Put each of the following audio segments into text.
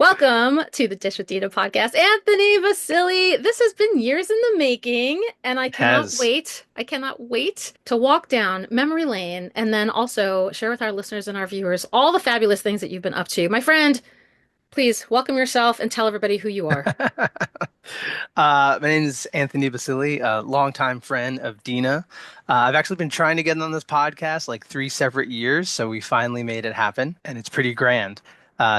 Welcome to the Dish with Dina podcast. Anthony Basile, this has been years in the making, and I cannot Has. wait. I cannot wait to walk down memory lane and then also share with our listeners and our viewers all the fabulous things that you've been up to. My friend, please welcome yourself and tell everybody who you are. My name is Anthony Basile, a longtime friend of Dina. I've actually been trying to get on this podcast like 3 separate years, so we finally made it happen, and it's pretty grand.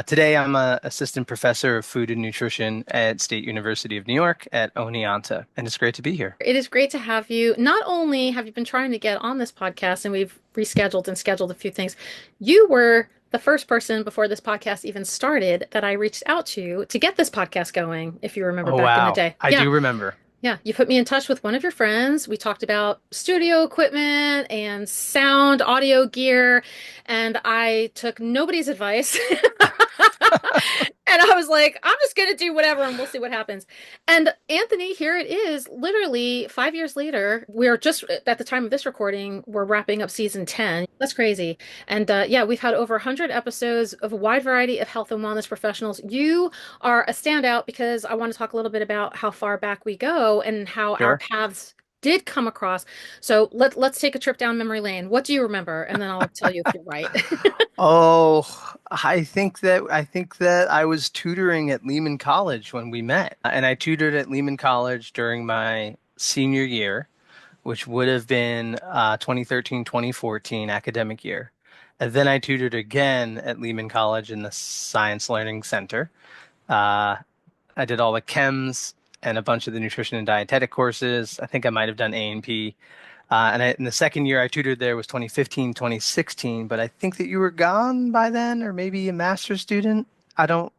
Today, I'm a assistant professor of food and nutrition at State University of New York at Oneonta, and it's great to be here. It is great to have you. Not only have you been trying to get on this podcast and we've rescheduled and scheduled a few things, you were the first person before this podcast even started that I reached out to get this podcast going, if you remember Oh, back in the wow. day. I Yeah. do remember. Yeah, you put me in touch with one of your friends. We talked about studio equipment and sound, audio gear, and I took nobody's advice. And I was like, I'm just going to do whatever and we'll see what happens. And Anthony, here it is, literally 5 years later. We're just at the time of this recording, we're wrapping up season 10. That's crazy. And yeah, we've had over 100 episodes of a wide variety of health and wellness professionals. You are a standout because I want to talk a little bit about how far back we go and how our Sure. paths did come across. So let's take a trip down memory lane. What do you remember? And then I'll tell you if you're right. Oh, I think that I was tutoring at Lehman College when we met. And I tutored at Lehman College during my senior year, which would have been 2013, 2014 academic year. And then I tutored again at Lehman College in the Science Learning Center. Uh, I did all the chems and a bunch of the nutrition and dietetic courses. I think I might have done A&P. In the second year I tutored there was 2015, 2016, but I think that you were gone by then, or maybe a master's student. I don't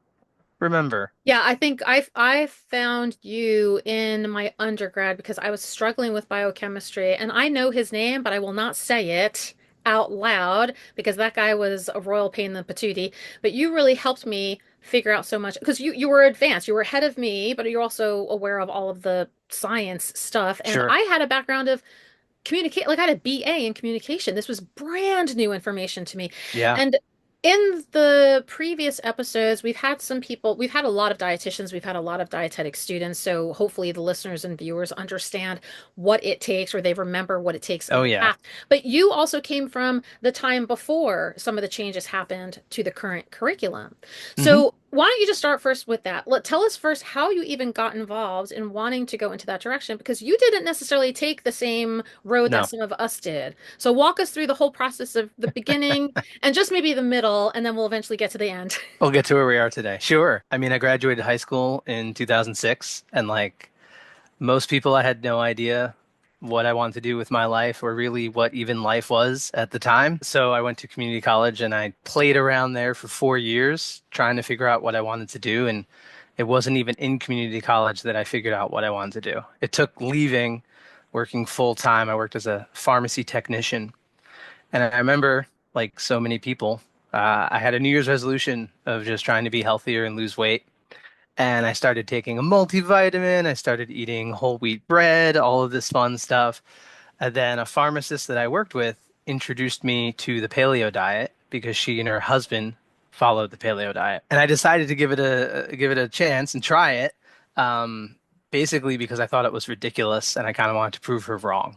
remember. Yeah, I think I found you in my undergrad because I was struggling with biochemistry and I know his name, but I will not say it out loud because that guy was a royal pain in the patootie. But you really helped me figure out so much because you were advanced. You were ahead of me, but you're also aware of all of the science stuff. And Sure. I had a background of communicate like I had a BA in communication. This was brand new information to me. Yeah. And in the previous episodes, we've had some people, we've had a lot of dietitians, we've had a lot of dietetic students. So hopefully the listeners and viewers understand what it takes or they remember what it takes in Oh the yeah. past. But you also came from the time before some of the changes happened to the current curriculum. hmm So why don't you just start first with that? Tell us first how you even got involved in wanting to go into that direction because you didn't necessarily take the same road that No, some of us did. So walk us through the whole process of the beginning and just maybe the middle, and then we'll eventually get to the end. we'll get to where we are today. Sure. I mean, I graduated high school in 2006, and like most people, I had no idea what I wanted to do with my life or really what even life was at the time. So I went to community college and I played around there for 4 years trying to figure out what I wanted to do. And it wasn't even in community college that I figured out what I wanted to do. It took leaving, working full time. I worked as a pharmacy technician. And I remember, like so many people, I had a New Year's resolution of just trying to be healthier and lose weight. And I started taking a multivitamin. I started eating whole wheat bread, all of this fun stuff. And then a pharmacist that I worked with introduced me to the paleo diet because she and her husband followed the paleo diet. And I decided to give it a chance and try it. Basically because I thought it was ridiculous and I kind of wanted to prove her wrong.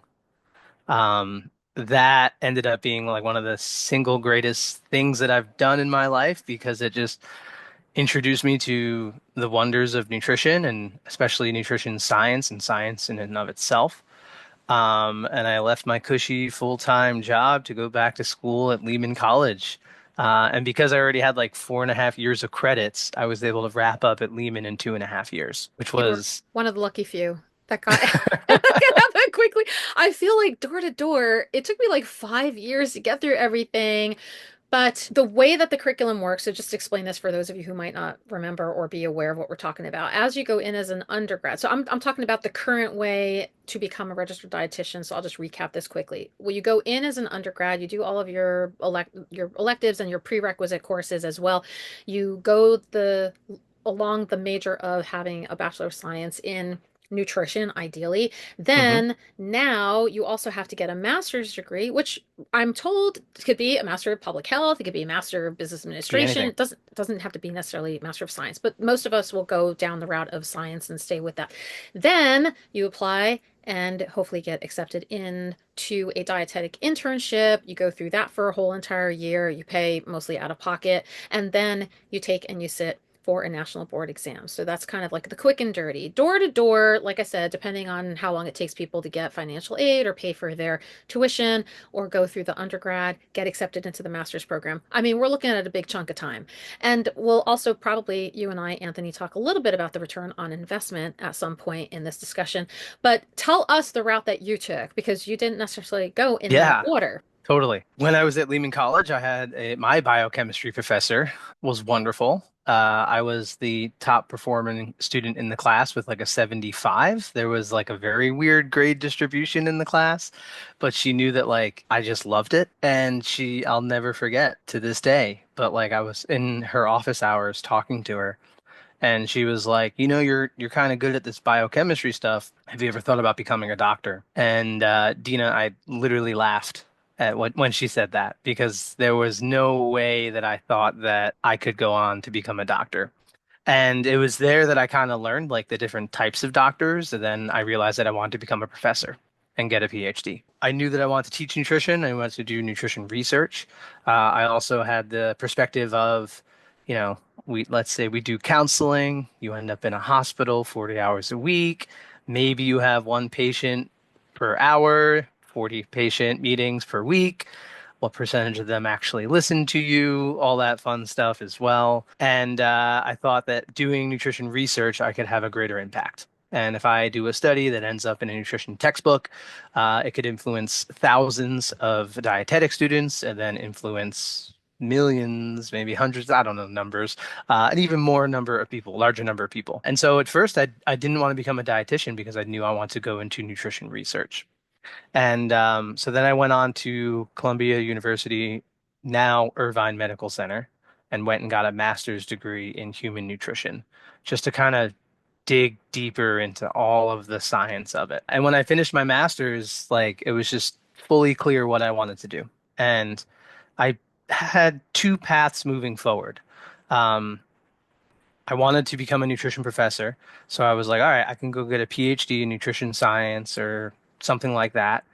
That ended up being like one of the single greatest things that I've done in my life because it just introduced me to the wonders of nutrition and especially nutrition science and science in and of itself. And I left my cushy full-time job to go back to school at Lehman College. And because I already had like 4.5 years of credits, I was able to wrap up at Lehman in 2.5 years, which You were was one of the lucky few that got that happened quickly. I feel like door to door, it took me like 5 years to get through everything. But the way that the curriculum works, so just explain this for those of you who might not remember or be aware of what we're talking about. As you go in as an undergrad, so I'm talking about the current way to become a registered dietitian. So I'll just recap this quickly. Well, you go in as an undergrad, you do all of your electives and your prerequisite courses as well. You go the along the major of having a Bachelor of Science in nutrition, ideally. Hmm. Then now you also have to get a master's degree, which I'm told could be a master of public health, it could be a master of business Be administration. anything. It doesn't have to be necessarily master of science, but most of us will go down the route of science and stay with that. Then you apply and hopefully get accepted into a dietetic internship. You go through that for a whole entire year. You pay mostly out of pocket, and then you take and you sit for a national board exam. So that's kind of like the quick and dirty. Door to door, like I said, depending on how long it takes people to get financial aid or pay for their tuition or go through the undergrad, get accepted into the master's program. I mean, we're looking at a big chunk of time. And we'll also probably, you and I, Anthony, talk a little bit about the return on investment at some point in this discussion. But tell us the route that you took because you didn't necessarily go in that Yeah. order. Totally. When I was at Lehman College, my biochemistry professor was wonderful. I was the top performing student in the class with like a 75. There was like a very weird grade distribution in the class, but she knew that like I just loved it. And I'll never forget to this day, but like I was in her office hours talking to her. And she was like, you're kind of good at this biochemistry stuff. Have you ever thought about becoming a doctor? And Dina, I literally laughed at when she said that because there was no way that I thought that I could go on to become a doctor. And it was there that I kind of learned like the different types of doctors. And then I realized that I wanted to become a professor and get a PhD. I knew that I wanted to teach nutrition. I wanted to do nutrition research. I also had the perspective of, you know, let's say we do counseling. You end up in a hospital 40 hours a week. Maybe you have one patient per hour, 40 patient meetings per week, what percentage of them actually listen to you, all that fun stuff as well. And I thought that doing nutrition research, I could have a greater impact. And if I do a study that ends up in a nutrition textbook, it could influence thousands of dietetic students and then influence millions, maybe hundreds, I don't know, numbers, an even more number of people, larger number of people. And so at first, I didn't want to become a dietitian because I knew I wanted to go into nutrition research. And so then I went on to Columbia University, now Irvine Medical Center, and went and got a master's degree in human nutrition just to kind of dig deeper into all of the science of it. And when I finished my master's, like it was just fully clear what I wanted to do. And I had two paths moving forward. Um, I wanted to become a nutrition professor. So I was like, all right, I can go get a PhD in nutrition science or something like that.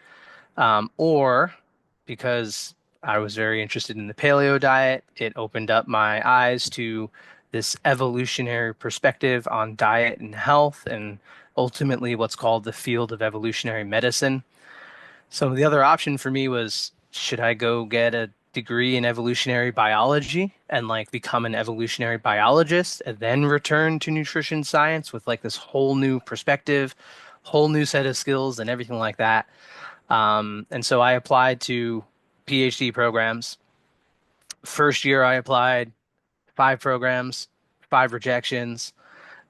Or because I was very interested in the paleo diet, it opened up my eyes to this evolutionary perspective on diet and health, and ultimately what's called the field of evolutionary medicine. So the other option for me was, should I go get a degree in evolutionary biology and like become an evolutionary biologist and then return to nutrition science with like this whole new perspective, whole new set of skills and everything like that? And so I applied to PhD programs. First year I applied, five programs, five rejections.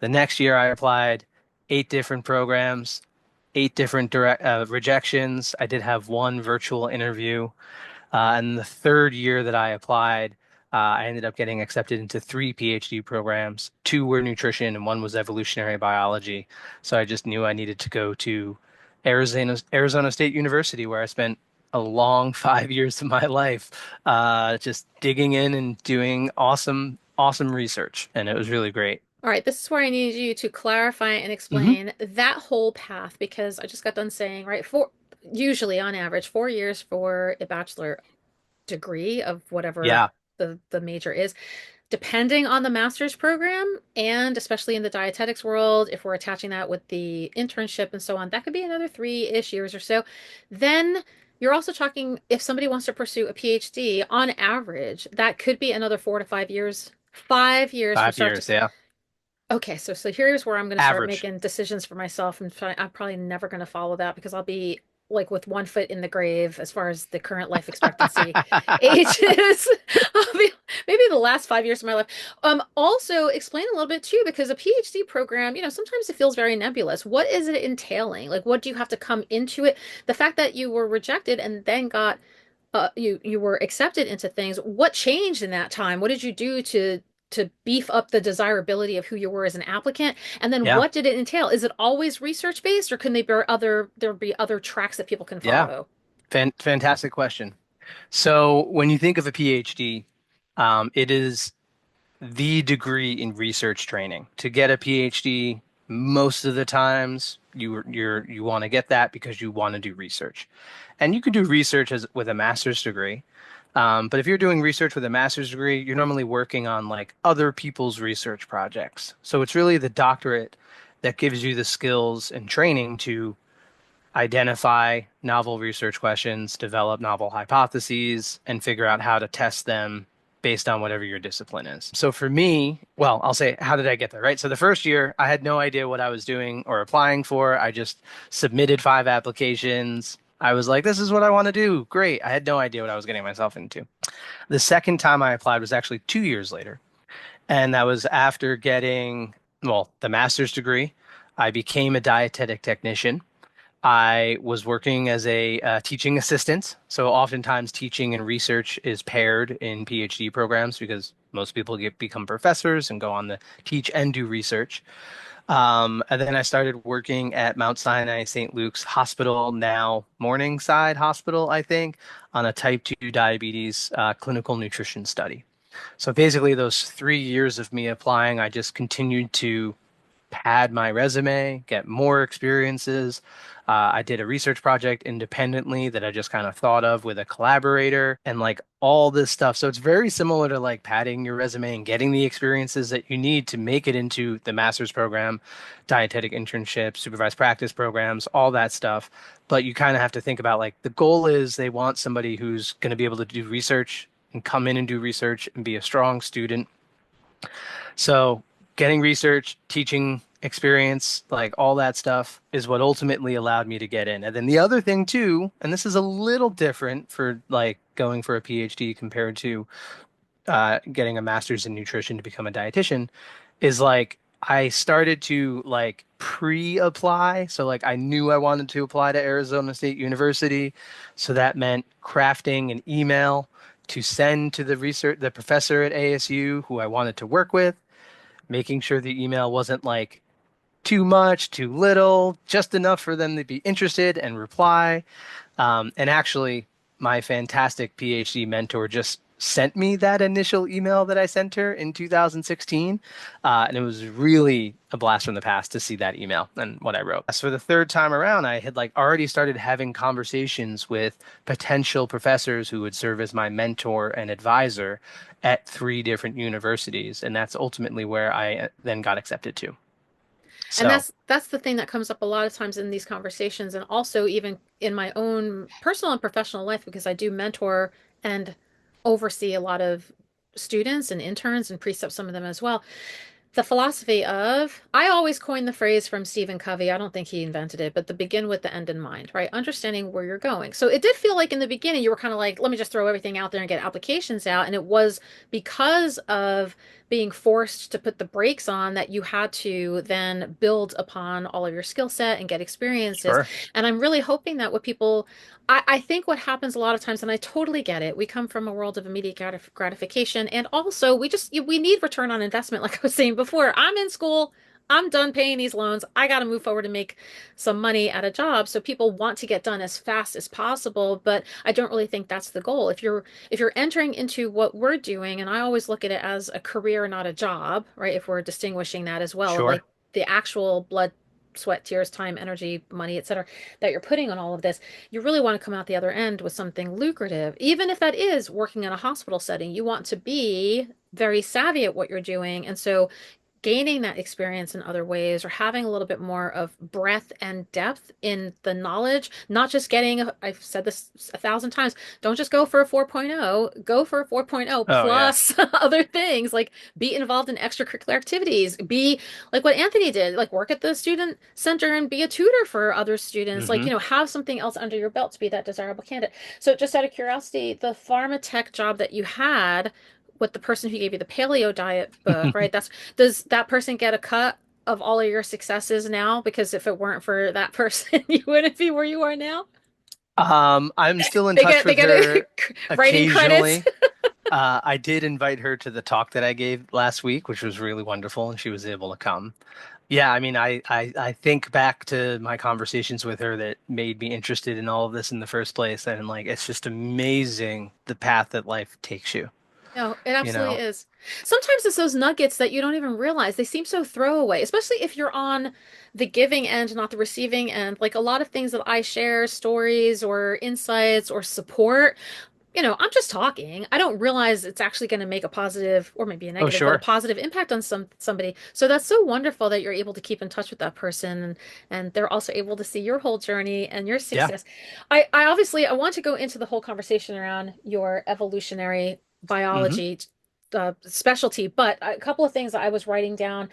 The next year I applied, eight different programs, eight different rejections. I did have one virtual interview. And the third year that I applied, I ended up getting accepted into three PhD programs. Two were nutrition and one was evolutionary biology. So I just knew I needed to go to Arizona State University, where I spent a long 5 years of my life just digging in and doing awesome, awesome research. And it was really great. All right, this is where I need you to clarify and Hmm. explain that whole path because I just got done saying, right, for usually on average 4 years for a bachelor degree of whatever Yeah, the major is, depending on the master's program, and especially in the dietetics world, if we're attaching that with the internship and so on, that could be another 3-ish years or so. Then you're also talking if somebody wants to pursue a PhD, on average, that could be another 4 to 5 years. 5 years from 5 years. Yeah, Okay, so here's where I'm going to start average. making decisions for myself, and I'm probably never going to follow that because I'll be like with one foot in the grave as far as the current life expectancy age is. I'll be maybe the last 5 years of my life. Also explain a little bit too, because a PhD program, sometimes it feels very nebulous. What is it entailing? Like, what do you have to come into it? The fact that you were rejected and then you were accepted into things. What changed in that time? What did you do to to beef up the desirability of who you were as an applicant? And then Yeah. what did it entail? Is it always research based, or can they be other there be other tracks that people can Yeah. follow? Fantastic question. So when you think of a PhD, it is the degree in research training. To get a PhD, most of the times you want to get that because you want to do research. And you can do research as with a master's degree. But if you're doing research with a master's degree, you're normally working on like other people's research projects. So it's really the doctorate that gives you the skills and training to identify novel research questions, develop novel hypotheses, and figure out how to test them based on whatever your discipline is. So for me, well, I'll say, how did I get there, right? So the first year, I had no idea what I was doing or applying for. I just submitted 5 applications. I was like, this is what I want to do. Great. I had no idea what I was getting myself into. The second time I applied was actually 2 years later. And that was after getting, well, the master's degree. I became a dietetic technician. I was working as a teaching assistant. So oftentimes teaching and research is paired in PhD programs because most people become professors and go on to teach and do research. And then I started working at Mount Sinai St. Luke's Hospital, now Morningside Hospital, I think, on a type 2 diabetes clinical nutrition study. So basically, those 3 years of me applying, I just continued to pad my resume, get more experiences. I did a research project independently that I just kind of thought of with a collaborator and like all this stuff. So it's very similar to like padding your resume and getting the experiences that you need to make it into the master's program, dietetic internships, supervised practice programs, all that stuff. But you kind of have to think about like the goal is they want somebody who's going to be able to do research and come in and do research and be a strong student. So getting research, teaching experience, like all that stuff is what ultimately allowed me to get in. And then the other thing too, and this is a little different for like going for a PhD compared to getting a master's in nutrition to become a dietitian, is like I started to like pre-apply. So like I knew I wanted to apply to Arizona State University. So that meant crafting an email to send to the professor at ASU who I wanted to work with, making sure the email wasn't like too much, too little, just enough for them to be interested and reply. And actually, my fantastic PhD mentor just sent me that initial email that I sent her in 2016. And it was really a blast from the past to see that email and what I wrote. As for the third time around, I had like already started having conversations with potential professors who would serve as my mentor and advisor at 3 different universities. And that's ultimately where I then got accepted to. And So, that's the thing that comes up a lot of times in these conversations, and also even in my own personal and professional life, because I do mentor and oversee a lot of students and interns and precept some of them as well. The philosophy of, I always coin the phrase from Stephen Covey. I don't think he invented it, but the begin with the end in mind, right? Understanding where you're going. So it did feel like in the beginning you were kind of like, let me just throw everything out there and get applications out. And it was because of being forced to put the brakes on that you had to then build upon all of your skill set and get experiences. sure, And I'm really hoping that what people, I think what happens a lot of times, and I totally get it, we come from a world of immediate gratification, and also we need return on investment. Like I was saying before, I'm in school, I'm done paying these loans, I got to move forward and make some money at a job. So people want to get done as fast as possible, but I don't really think that's the goal. If you're entering into what we're doing, and I always look at it as a career, not a job, right? If we're distinguishing that as well, of like sure. the actual blood, sweat, tears, time, energy, money, etc., that you're putting on all of this, you really want to come out the other end with something lucrative. Even if that is working in a hospital setting, you want to be very savvy at what you're doing. And so gaining that experience in other ways, or having a little bit more of breadth and depth in the knowledge, not just getting, I've said this 1,000 times, don't just go for a 4.0, go for a 4.0 Oh yeah. plus other things, like be involved in extracurricular activities, be like what Anthony did, like work at the student center and be a tutor for other students, like, Hmm. have something else under your belt to be that desirable candidate. So just out of curiosity, the pharma tech job that you had with the person who gave you the paleo diet book, right? Does that person get a cut of all of your successes now? Because if it weren't for that person, you wouldn't be where you are now. I'm still in They touch get they with get her writing credits. occasionally. I did invite her to the talk that I gave last week, which was really wonderful, and she was able to come. Yeah, I mean, I think back to my conversations with her that made me interested in all of this in the first place, and like it's just amazing the path that life takes you, No, it you absolutely know? is. Sometimes it's those nuggets that you don't even realize. They seem so throwaway, especially if you're on the giving end, not the receiving end. Like a lot of things that I share, stories or insights or support, I'm just talking. I don't realize it's actually going to make a positive or maybe a Oh, negative, but a sure. positive impact on somebody. So that's so wonderful that you're able to keep in touch with that person and they're also able to see your whole journey and your Yeah. success. I obviously I want to go into the whole conversation around your evolutionary Hmm. biology specialty, but a couple of things that I was writing down.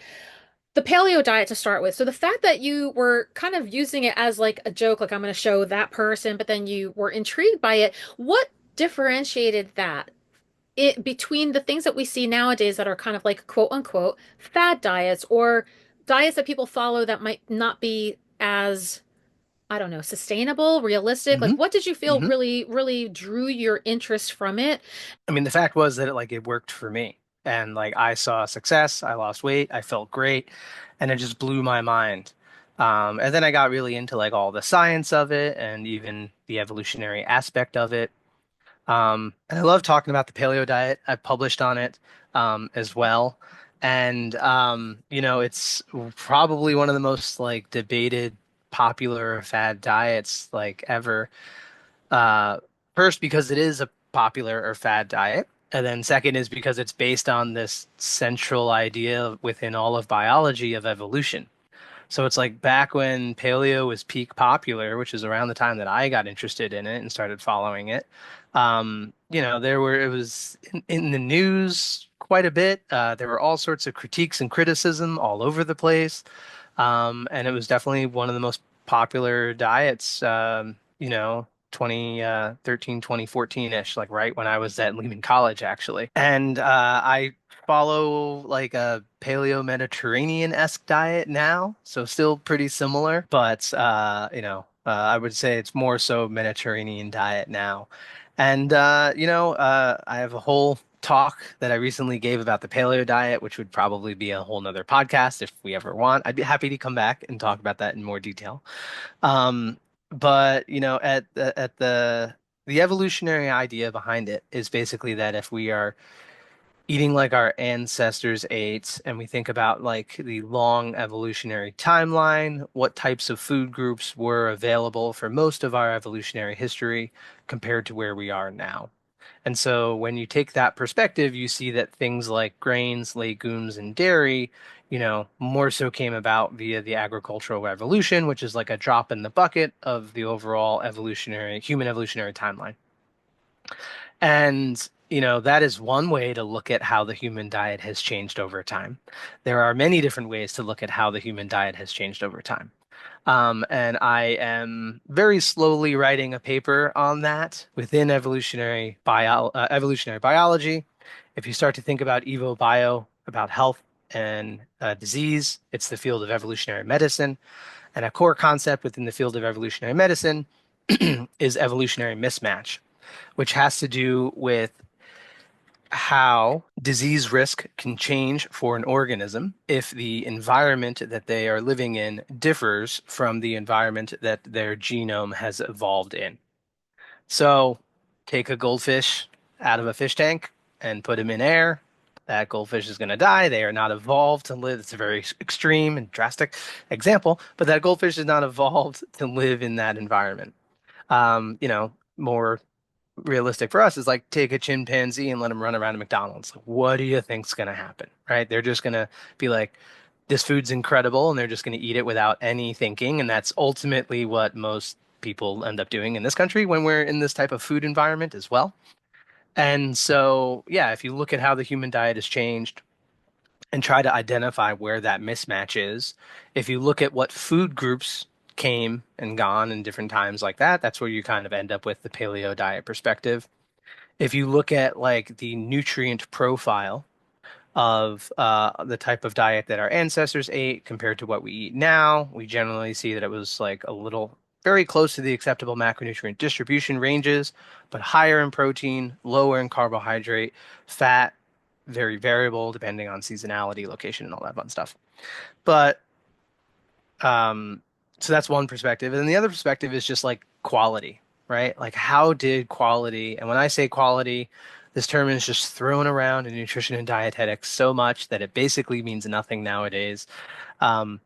The paleo diet to start with. So the fact that you were kind of using it as like a joke, like I'm going to show that person, but then you were intrigued by it. What differentiated that between the things that we see nowadays that are kind of like quote unquote fad diets or diets that people follow that might not be as, I don't know, sustainable, realistic? Like Hmm. what did you feel Hmm. really, really drew your interest from it? I mean, the fact was that it worked for me. And like I saw success, I lost weight, I felt great, and it just blew my mind. And then I got really into like all the science of it and even the evolutionary aspect of it. And I love talking about the paleo diet. I've published on it as well. And it's probably one of the most like debated popular fad diets like ever. Uh, First, because it is a popular or fad diet, and then second is because it's based on this central idea within all of biology of evolution. So it's like back when paleo was peak popular, which is around the time that I got interested in it and started following it. It was in the news quite a bit. There were all sorts of critiques and criticism all over the place. And it was definitely one of the most popular diets, 2013, 2014-ish, like right when I was at Lehman College, actually. And I follow like a paleo Mediterranean-esque diet now, so still pretty similar, but I would say it's more so Mediterranean diet now. And I have a whole talk that I recently gave about the paleo diet, which would probably be a whole nother podcast if we ever want. I'd be happy to come back and talk about that in more detail. Um, but the evolutionary idea behind it is basically that if we are eating like our ancestors ate, and we think about like the long evolutionary timeline, what types of food groups were available for most of our evolutionary history compared to where we are now. And so when you take that perspective, you see that things like grains, legumes, and dairy, more so came about via the agricultural revolution, which is like a drop in the bucket of the overall human evolutionary timeline. And, that is one way to look at how the human diet has changed over time. There are many different ways to look at how the human diet has changed over time. And I am very slowly writing a paper on that within evolutionary biology. If you start to think about Evo about health and disease, it's the field of evolutionary medicine. And a core concept within the field of evolutionary medicine is evolutionary mismatch, which has to do with how disease risk can change for an organism if the environment that they are living in differs from the environment that their genome has evolved in. So, take a goldfish out of a fish tank and put him in air. That goldfish is going to die. They are not evolved to live. It's a very extreme and drastic example, but that goldfish is not evolved to live in that environment. More realistic for us is like take a chimpanzee and let them run around a McDonald's. Like, what do you think's going to happen? Right? They're just going to be like, this food's incredible, and they're just going to eat it without any thinking. And that's ultimately what most people end up doing in this country when we're in this type of food environment as well. And so, yeah, if you look at how the human diet has changed and try to identify where that mismatch is, if you look at what food groups came and gone in different times like that, that's where you kind of end up with the paleo diet perspective. If you look at like the nutrient profile of the type of diet that our ancestors ate compared to what we eat now, we generally see that it was like a little. very close to the acceptable macronutrient distribution ranges, but higher in protein, lower in carbohydrate, fat, very variable depending on seasonality, location, and all that fun stuff. But um, so that's one perspective. And then the other perspective is just like quality, right? Like how did quality, and when I say quality, this term is just thrown around in nutrition and dietetics so much that it basically means nothing nowadays. Um,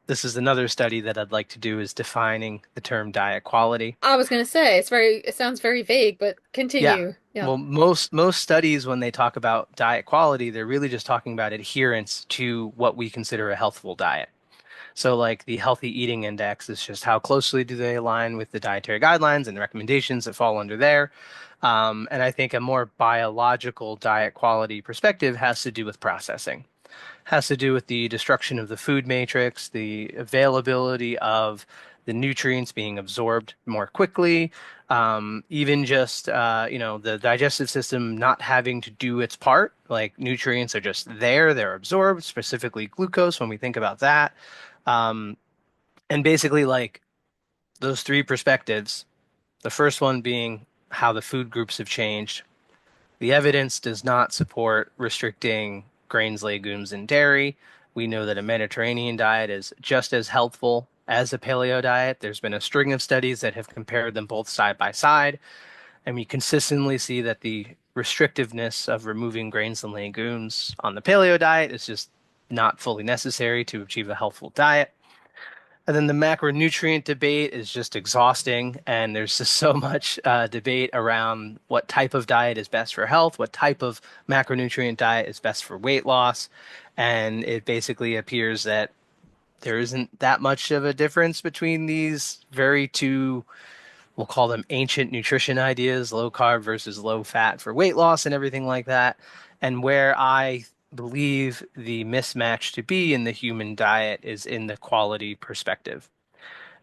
this is another study that I'd like to do is defining the term diet quality. I was gonna say it sounds very vague, but Yeah. continue. Yeah. Well, most studies when they talk about diet quality, they're really just talking about adherence to what we consider a healthful diet. So like the healthy eating index is just how closely do they align with the dietary guidelines and the recommendations that fall under there. And I think a more biological diet quality perspective has to do with processing, has to do with the destruction of the food matrix, the availability of the nutrients being absorbed more quickly, even just the digestive system not having to do its part. Like nutrients are just there, they're absorbed, specifically glucose when we think about that. Um, and basically, like those three perspectives, the first one being how the food groups have changed. The evidence does not support restricting grains, legumes, and dairy. We know that a Mediterranean diet is just as healthful as a paleo diet. There's been a string of studies that have compared them both side by side, and we consistently see that the restrictiveness of removing grains and legumes on the paleo diet is just not fully necessary to achieve a healthful diet. And then the macronutrient debate is just exhausting, and there's just so much debate around what type of diet is best for health, what type of macronutrient diet is best for weight loss, and it basically appears that there isn't that much of a difference between these very two, we'll call them ancient nutrition ideas, low carb versus low fat for weight loss and everything like that. And where I believe the mismatch to be in the human diet is in the quality perspective.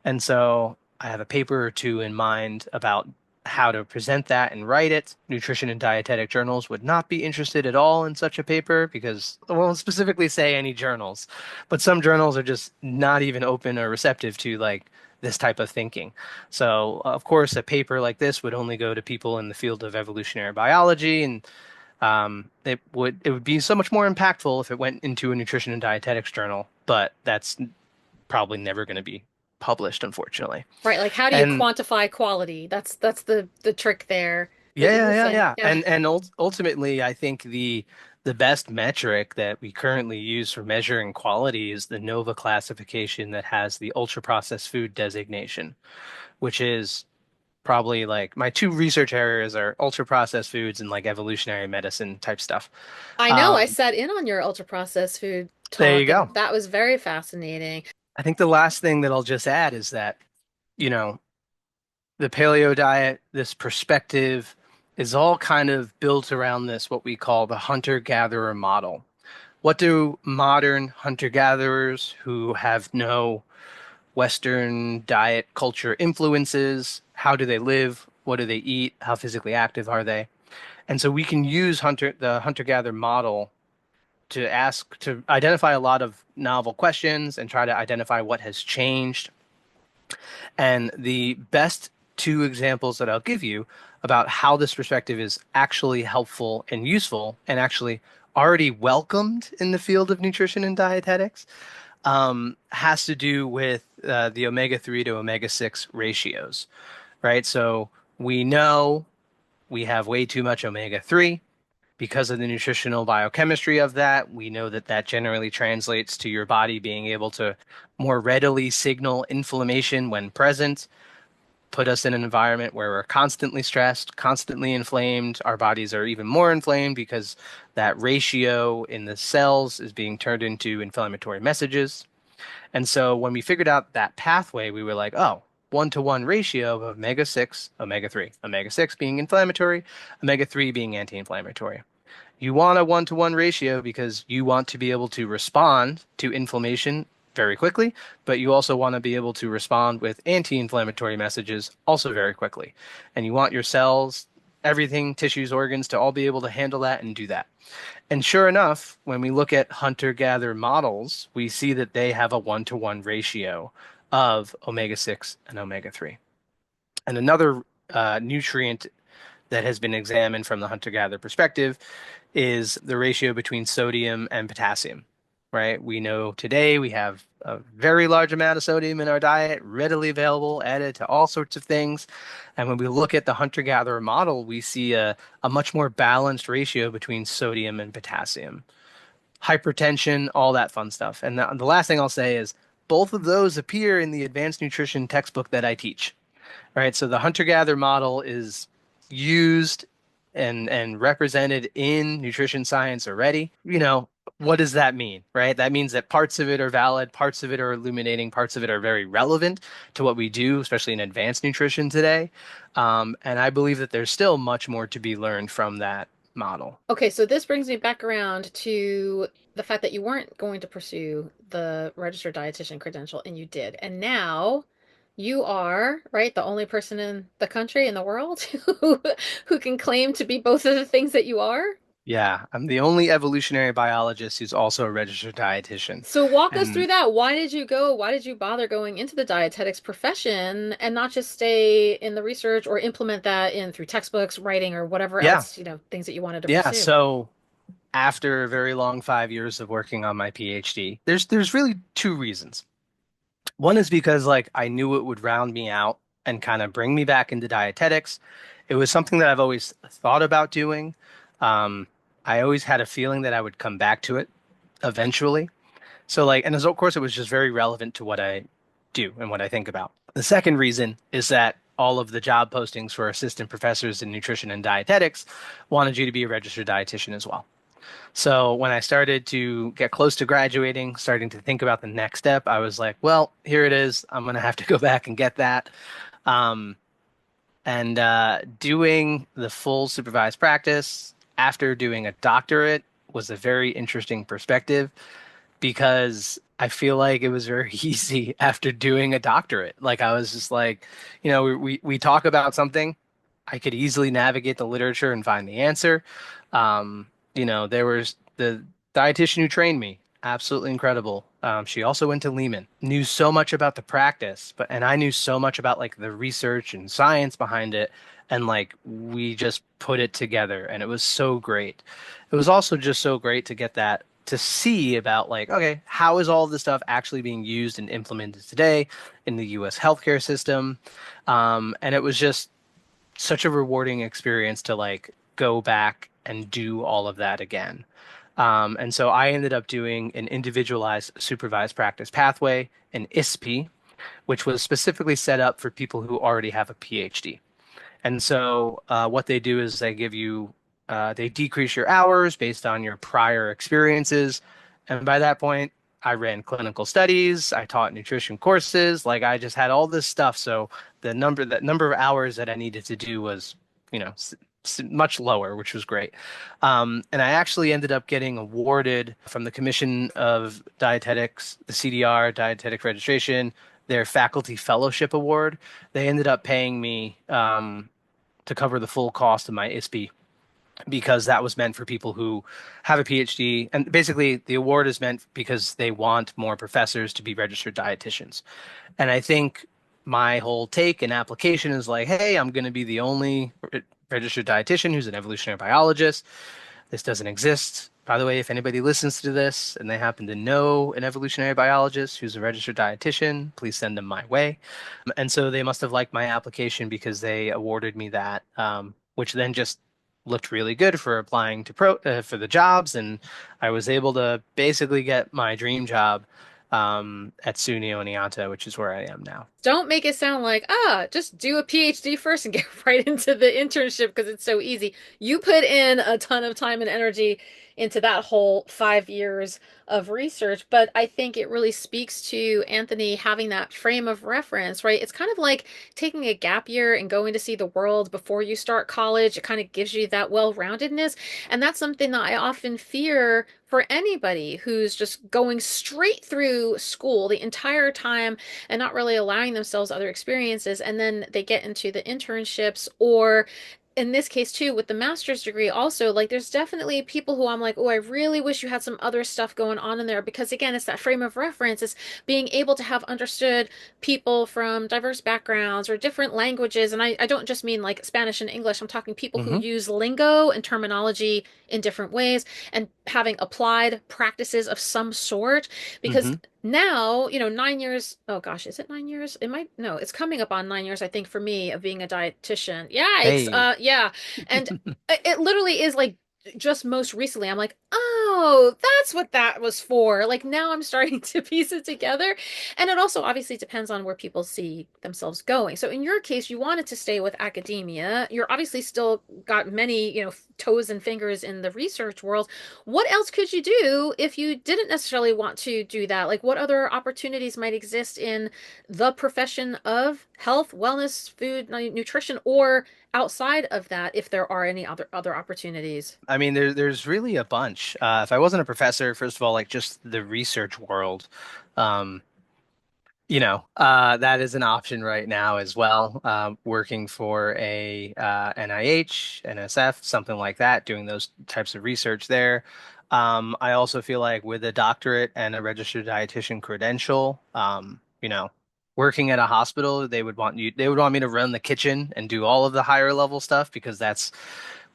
And so I have a paper or two in mind about how to present that and write it. Nutrition and dietetic journals would not be interested at all in such a paper because I won't specifically say any journals, but some journals are just not even open or receptive to like this type of thinking. So, of course, a paper like this would only go to people in the field of evolutionary biology, and it would be so much more impactful if it went into a nutrition and dietetics journal, but that's probably never going to be published, unfortunately. Right, like how do you And quantify quality? That's the trick there that yeah, you're yeah, yeah, missing. yeah. Yeah. And ultimately, I think the best metric that we currently use for measuring quality is the NOVA classification that has the ultra processed food designation, which is probably like my two research areas are ultra processed foods and like evolutionary medicine type stuff. I know, I Um, sat in on your ultra processed food there you talk and go. that was very fascinating. I think the last thing that I'll just add is that, you know, the paleo diet, this perspective is all kind of built around this, what we call the hunter-gatherer model. What do modern hunter-gatherers who have no Western diet culture influences? How do they live? What do they eat? How physically active are they? And so we can use the hunter-gatherer model to identify a lot of novel questions and try to identify what has changed. And the best two examples that I'll give you about how this perspective is actually helpful and useful and actually already welcomed in the field of nutrition and dietetics has to do with the omega-3 to omega-6 ratios, right? So we know we have way too much omega-3 because of the nutritional biochemistry of that. We know that that generally translates to your body being able to more readily signal inflammation when present, put us in an environment where we're constantly stressed, constantly inflamed. Our bodies are even more inflamed because that ratio in the cells is being turned into inflammatory messages. And so when we figured out that pathway, we were like, oh, 1-to-1 ratio of omega 6, omega 3, omega 6 being inflammatory, omega 3 being anti inflammatory. You want a 1-to-1 ratio because you want to be able to respond to inflammation very quickly, but you also want to be able to respond with anti-inflammatory messages also very quickly. And you want your cells, everything, tissues, organs to all be able to handle that and do that. And sure enough, when we look at hunter-gatherer models, we see that they have a 1-to-1 ratio of omega-6 and omega-3. And another nutrient that has been examined from the hunter-gatherer perspective is the ratio between sodium and potassium, right? We know today we have a very large amount of sodium in our diet, readily available, added to all sorts of things. And when we look at the hunter-gatherer model, we see a much more balanced ratio between sodium and potassium. Hypertension, all that fun stuff. And the last thing I'll say is both of those appear in the advanced nutrition textbook that I teach. Right. So the hunter-gatherer model is used and represented in nutrition science already. What does that mean? Right. That means that parts of it are valid, parts of it are illuminating, parts of it are very relevant to what we do, especially in advanced nutrition today. And I believe that there's still much more to be learned from that model. Okay, so this brings me back around to the fact that you weren't going to pursue the registered dietitian credential and you did. And now you are, right, the only person in the country, in the world who can claim to be both of the things that you are. Yeah, I'm the only evolutionary biologist who's also a registered dietitian. So walk us through And that. Why did you go? Why did you bother going into the dietetics profession and not just stay in the research or implement that in through textbooks, writing, or whatever yeah, else, things that you wanted to yeah. pursue? So after a very long 5 years of working on my PhD, there's really two reasons. One is because like I knew it would round me out and kind of bring me back into dietetics. It was something that I've always thought about doing. Um, I always had a feeling that I would come back to it eventually. So like, and as, of course, it was just very relevant to what I do and what I think about. The second reason is that all of the job postings for assistant professors in nutrition and dietetics wanted you to be a registered dietitian as well. So when I started to get close to graduating, starting to think about the next step, I was like, well, here it is. I'm going to have to go back and get that. Um, and doing the full supervised practice after doing a doctorate was a very interesting perspective because I feel like it was very easy after doing a doctorate. Like I was just like, we talk about something, I could easily navigate the literature and find the answer. There was the dietitian who trained me, absolutely incredible. She also went to Lehman, knew so much about the practice, and I knew so much about like the research and science behind it. And like we just put it together, and it was so great. It was also just so great to get that to see about like, okay, how is all this stuff actually being used and implemented today in the US healthcare system? And it was just such a rewarding experience to like go back and do all of that again. And so I ended up doing an individualized supervised practice pathway, an ISP, which was specifically set up for people who already have a PhD. And so what they do is they decrease your hours based on your prior experiences. And by that point, I ran clinical studies, I taught nutrition courses, like I just had all this stuff. So that number of hours that I needed to do was, much lower, which was great. And I actually ended up getting awarded from the Commission of Dietetics, the CDR, Dietetic Registration, their Faculty Fellowship Award. They ended up paying me to cover the full cost of my ISP because that was meant for people who have a PhD. And basically, the award is meant because they want more professors to be registered dietitians. And I think my whole take and application is like, hey, I'm going to be the only registered dietitian who's an evolutionary biologist. This doesn't exist. By the way, if anybody listens to this and they happen to know an evolutionary biologist who's a registered dietitian, please send them my way. And so they must have liked my application because they awarded me that, which then just looked really good for applying to for the jobs, and I was able to basically get my dream job at SUNY Oneonta, which is where I am now. Don't make it sound like, just do a PhD first and get right into the internship because it's so easy. You put in a ton of time and energy into that whole 5 years of research, but I think it really speaks to Anthony having that frame of reference, right? It's kind of like taking a gap year and going to see the world before you start college. It kind of gives you that well-roundedness. And that's something that I often fear for anybody who's just going straight through school the entire time and not really allowing themselves other experiences. And then they get into the internships or in this case too, with the master's degree also, like there's definitely people who I'm like, oh, I really wish you had some other stuff going on in there, because again, it's that frame of reference. It's being able to have understood people from diverse backgrounds or different languages. And I don't just mean like Spanish and English. I'm talking people who Hmm. use lingo and terminology in different ways, and having applied practices of some sort. Because Hmm. now, 9 years, oh gosh, is it 9 years? It might, no, it's coming up on 9 years, I think, for me of being a dietitian. Yikes. Hey. Yeah. And it literally is like just most recently, I'm like, oh, that's what that was for. Like now I'm starting to piece it together. And it also obviously depends on where people see themselves going. So in your case, you wanted to stay with academia. You're obviously still got many, toes and fingers in the research world. What else could you do if you didn't necessarily want to do that? Like what other opportunities might exist in the profession of health, wellness, food, nutrition, or outside of that, if there are any other opportunities? I mean, there's really a bunch. If I wasn't a professor, first of all, like just the research world, um, that is an option right now as well. Working for a NIH, NSF, something like that, doing those types of research there. I also feel like with a doctorate and a registered dietitian credential, working at a hospital, they would want me to run the kitchen and do all of the higher level stuff because that's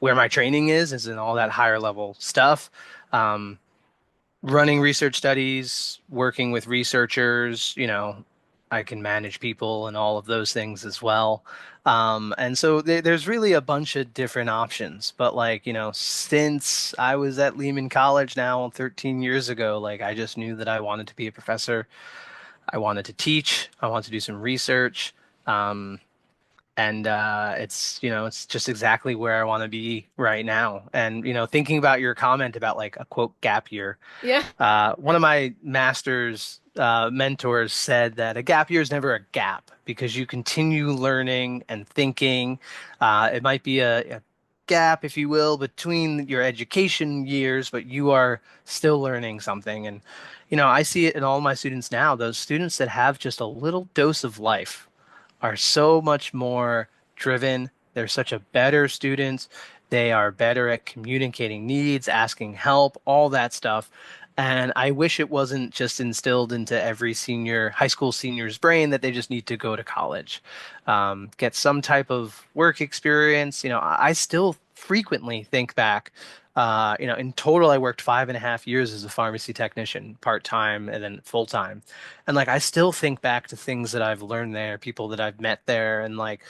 where my training is in all that higher level stuff. Um, Running research studies, working with researchers, I can manage people and all of those things as well. And so there's really a bunch of different options. But like, since I was at Lehman College now 13 years ago, like I just knew that I wanted to be a professor. I wanted to teach. I wanted to do some research. Um, and it's just exactly where I want to be right now. And thinking about your comment about like a quote gap year, Yeah. one of my master's mentors said that a gap year is never a gap because you continue learning and thinking. It might be a gap, if you will, between your education years, but you are still learning something. And, I see it in all my students now, those students that have just a little dose of life are so much more driven. They're such a better student. They are better at communicating needs, asking help, all that stuff. And I wish it wasn't just instilled into every high school senior's brain that they just need to go to college, get some type of work experience. I still frequently think back. In total, I worked 5.5 years as a pharmacy technician, part-time and then full-time. And like I still think back to things that I've learned there, people that I've met there, and like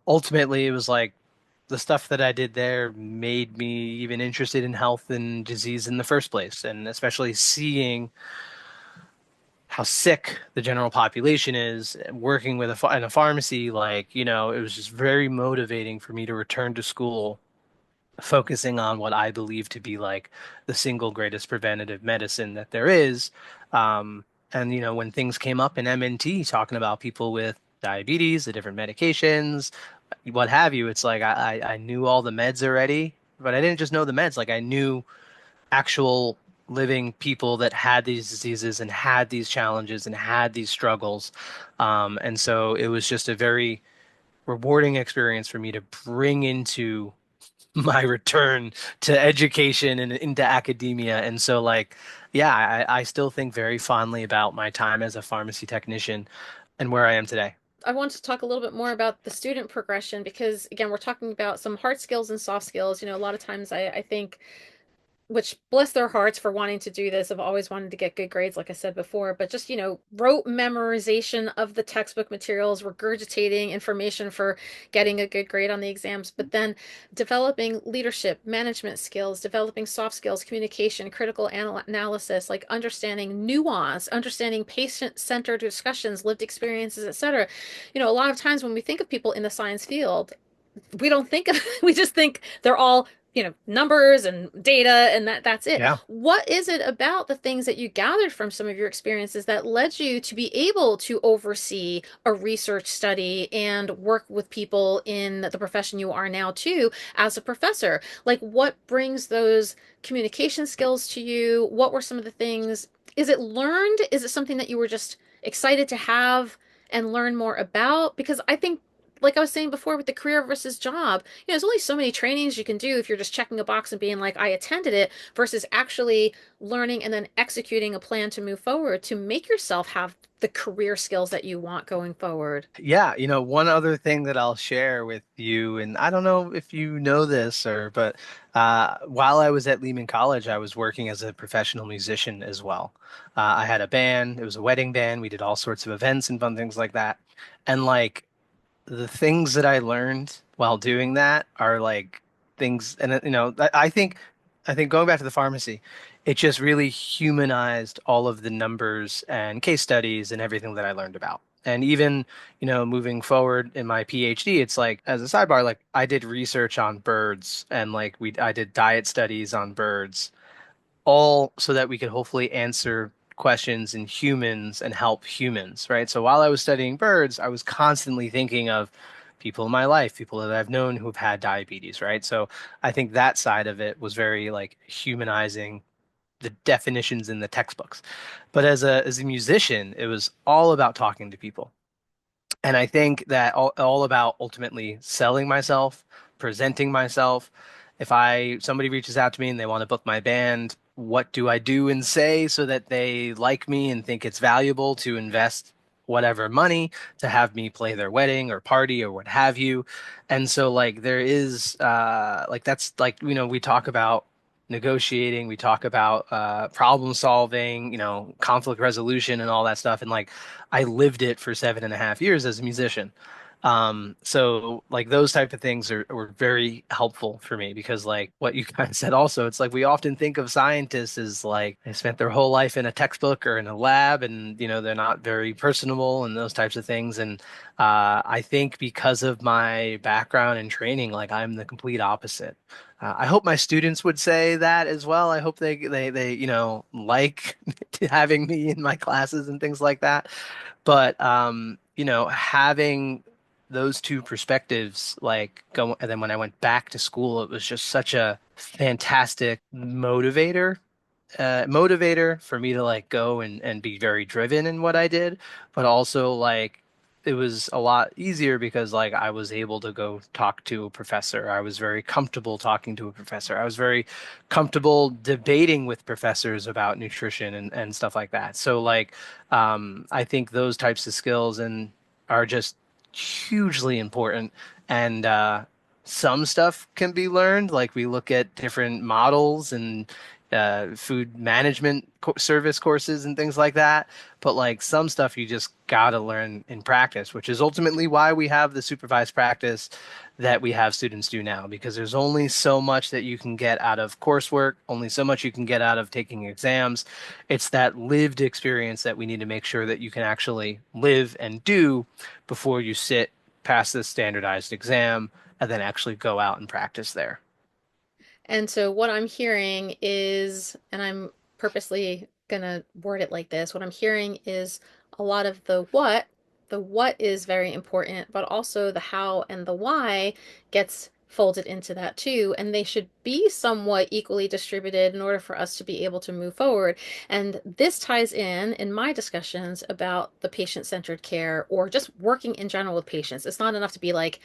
ultimately it was like the stuff that I did there made me even interested in health and disease in the first place, and especially seeing how sick the general population is, working with in a pharmacy, like, it was just very motivating for me to return to school focusing on what I believe to be like the single greatest preventative medicine that there is. Um, and when things came up in MNT talking about people with diabetes, the different medications, what have you, it's like I knew all the meds already, but I didn't just know the meds. Like I knew actual living people that had these diseases and had these challenges and had these struggles. And so it was just a very rewarding experience for me to bring into my return to education and into academia. And so, like, yeah, I still think very fondly about my time as a pharmacy technician and where I am today. I want to talk a little bit more about the student progression, because again, we're talking about some hard skills and soft skills. A lot of times I think, which bless their hearts for wanting to do this. I've always wanted to get good grades, like I said before, but just, rote memorization of the textbook materials, regurgitating information for getting a good grade on the exams, but then developing leadership, management skills, developing soft skills, communication, critical analysis, like understanding nuance, understanding patient-centered discussions, lived experiences, etc. A lot of times when we think of people in the science field, we don't think of we just think they're all numbers and data, and that's it. Yeah. What is it about the things that you gathered from some of your experiences that led you to be able to oversee a research study and work with people in the profession you are now too as a professor? Like what brings those communication skills to you? What were some of the things? Is it learned? Is it something that you were just excited to have and learn more about? Because I think, like I was saying before with the career versus job, there's only so many trainings you can do if you're just checking a box and being like, I attended it, versus actually learning and then executing a plan to move forward to make yourself have the career skills that you want going forward. Yeah, one other thing that I'll share with you, and I don't know if you know this but while I was at Lehman College, I was working as a professional musician as well. I had a band, it was a wedding band. We did all sorts of events and fun things like that. And like the things that I learned while doing that are like things, and I think going back to the pharmacy, it just really humanized all of the numbers and case studies and everything that I learned about. And even, moving forward in my PhD, it's like as a sidebar, like I did research on birds and like I did diet studies on birds all so that we could hopefully answer questions in humans and help humans, right? So while I was studying birds, I was constantly thinking of people in my life, people that I've known who've had diabetes, right? So I think that side of it was very like humanizing the definitions in the textbooks. But as a musician, it was all about talking to people. And I think that all about ultimately selling myself, presenting myself. If somebody reaches out to me and they want to book my band, what do I do and say so that they like me and think it's valuable to invest whatever money to have me play their wedding or party or what have you? And so like there is like that's like we talk about negotiating, we talk about problem solving, conflict resolution and all that stuff. And like I lived it for 7.5 years as a musician. So like those type of things were very helpful for me because like what you kind of said also, it's like we often think of scientists as like they spent their whole life in a textbook or in a lab and they're not very personable and those types of things. And I think because of my background and training, like I'm the complete opposite. I hope my students would say that as well. I hope they like having me in my classes and things like that. But having those two perspectives, like go, and then when I went back to school, it was just such a fantastic motivator for me to like go and be very driven in what I did, but also like it was a lot easier because like I was able to go talk to a professor. I was very comfortable talking to a professor. I was very comfortable debating with professors about nutrition and stuff like that. So like I think those types of skills and are just hugely important and some stuff can be learned. Like we look at different models and food management service courses and things like that. But like some stuff you just gotta learn in practice, which is ultimately why we have the supervised practice that we have students do now, because there's only so much that you can get out of coursework, only so much you can get out of taking exams. It's that lived experience that we need to make sure that you can actually live and do before you sit, pass this standardized exam, and then actually go out and practice there. And so what I'm hearing is, and I'm purposely gonna word it like this, what I'm hearing is a lot of the what is very important, but also the how and the why gets folded into that too. And they should be somewhat equally distributed in order for us to be able to move forward. And this ties in my discussions about the patient-centered care or just working in general with patients. It's not enough to be like,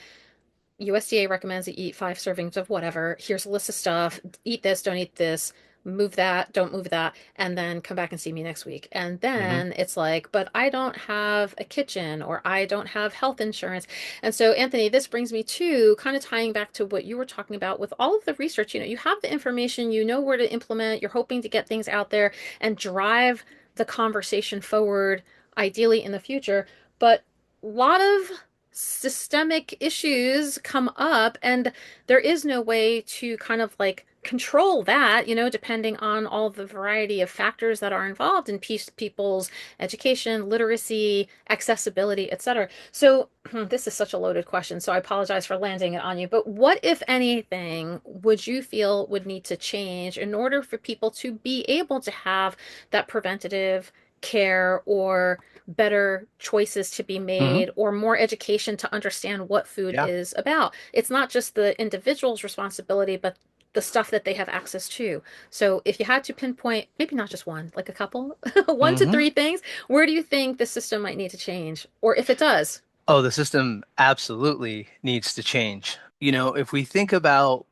USDA recommends you eat 5 servings of whatever. Here's a list of stuff. Eat this, don't eat this. Move that, don't move that, and then come back and see me next week. And Hmm. then it's like, but I don't have a kitchen or I don't have health insurance. And so, Anthony, this brings me to kind of tying back to what you were talking about with all of the research. You have the information, you know where to implement, you're hoping to get things out there and drive the conversation forward, ideally in the future. But a lot of systemic issues come up and there is no way to kind of like control that, depending on all the variety of factors that are involved in people's education, literacy, accessibility, etc. So this is such a loaded question, so I apologize for landing it on you, but what, if anything, would you feel would need to change in order for people to be able to have that preventative care or better choices to be Hmm. made or more education to understand what food Yeah. is about? It's not just the individual's responsibility, but the stuff that they have access to. So if you had to pinpoint, maybe not just one, like a couple, one to Hmm. three things, where do you think the system might need to change? Or if it does? Oh, the system absolutely needs to change. If we think about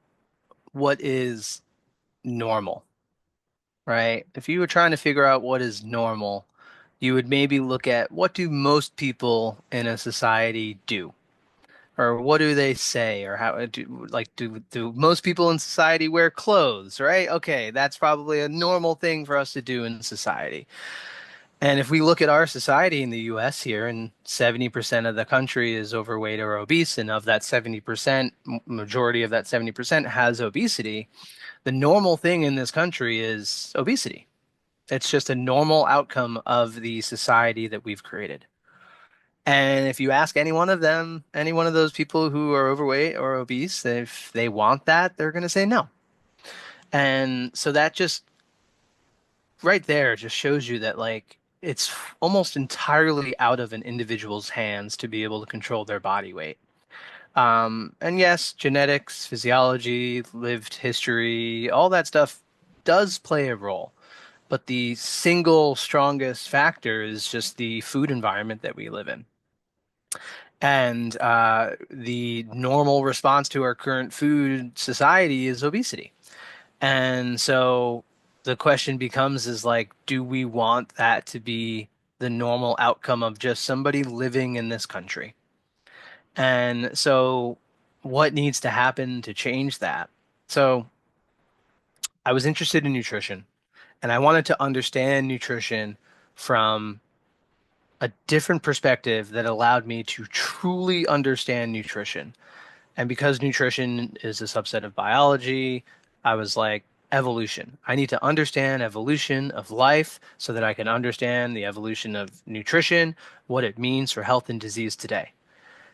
what is normal, right? If you were trying to figure out what is normal, you would maybe look at what do most people in a society do? Or what do they say? Or how do most people in society wear clothes, right? Okay, that's probably a normal thing for us to do in society. And if we look at our society in the US here, and 70% of the country is overweight or obese, and of that 70%, majority of that 70% has obesity, the normal thing in this country is obesity. It's just a normal outcome of the society that we've created. And if you ask any one of them, any one of those people who are overweight or obese, if they want that, they're going to say no. And so that just right there just shows you that like it's almost entirely out of an individual's hands to be able to control their body weight. And yes, genetics, physiology, lived history, all that stuff does play a role. But the single strongest factor is just the food environment that we live in. And the normal response to our current food society is obesity. And so the question becomes is like, do we want that to be the normal outcome of just somebody living in this country? And so what needs to happen to change that? So I was interested in nutrition and I wanted to understand nutrition from a different perspective that allowed me to truly understand nutrition. And because nutrition is a subset of biology, I was like, evolution. I need to understand evolution of life so that I can understand the evolution of nutrition, what it means for health and disease today.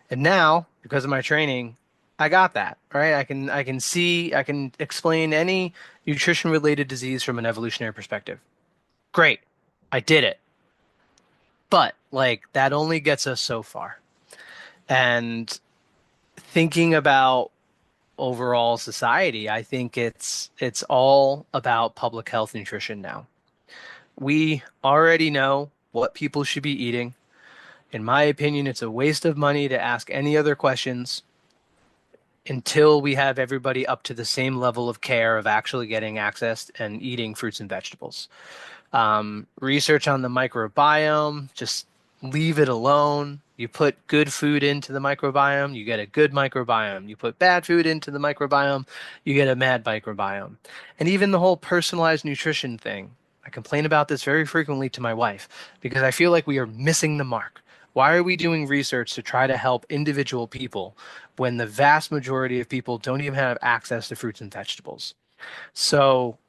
And now, because of my training, I got that, right? I can explain any nutrition related disease from an evolutionary perspective. Great. I did it. But like that only gets us so far. And thinking about overall society, I think it's all about public health nutrition now. We already know what people should be eating. In my opinion, it's a waste of money to ask any other questions until we have everybody up to the same level of care of actually getting access and eating fruits and vegetables. Research on the microbiome, just leave it alone. You put good food into the microbiome, you get a good microbiome. You put bad food into the microbiome, you get a bad microbiome. And even the whole personalized nutrition thing. I complain about this very frequently to my wife because I feel like we are missing the mark. Why are we doing research to try to help individual people when the vast majority of people don't even have access to fruits and vegetables? So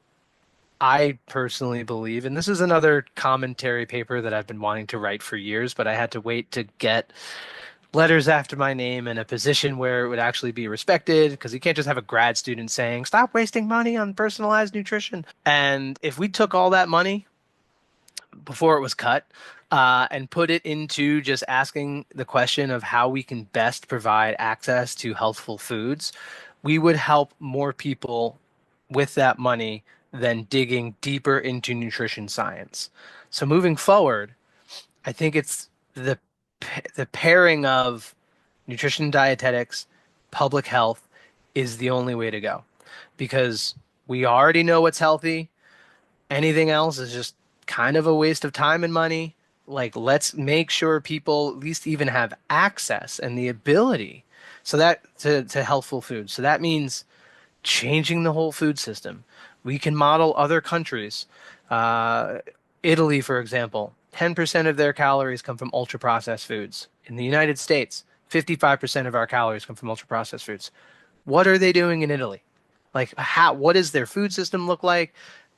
I personally believe, and this is another commentary paper that I've been wanting to write for years, but I had to wait to get letters after my name and a position where it would actually be respected because you can't just have a grad student saying, stop wasting money on personalized nutrition. And if we took all that money before it was cut and put it into just asking the question of how we can best provide access to healthful foods, we would help more people with that money than digging deeper into nutrition science. So moving forward, I think it's the pairing of nutrition dietetics, public health is the only way to go because we already know what's healthy. Anything else is just kind of a waste of time and money. Like, let's make sure people at least even have access and the ability so that to healthful food. So that means changing the whole food system. We can model other countries. Uh, Italy, for example, 10% of their calories come from ultra processed foods. In the United States, 55% of our calories come from ultra processed foods. What are they doing in Italy? Like what does their food system look like?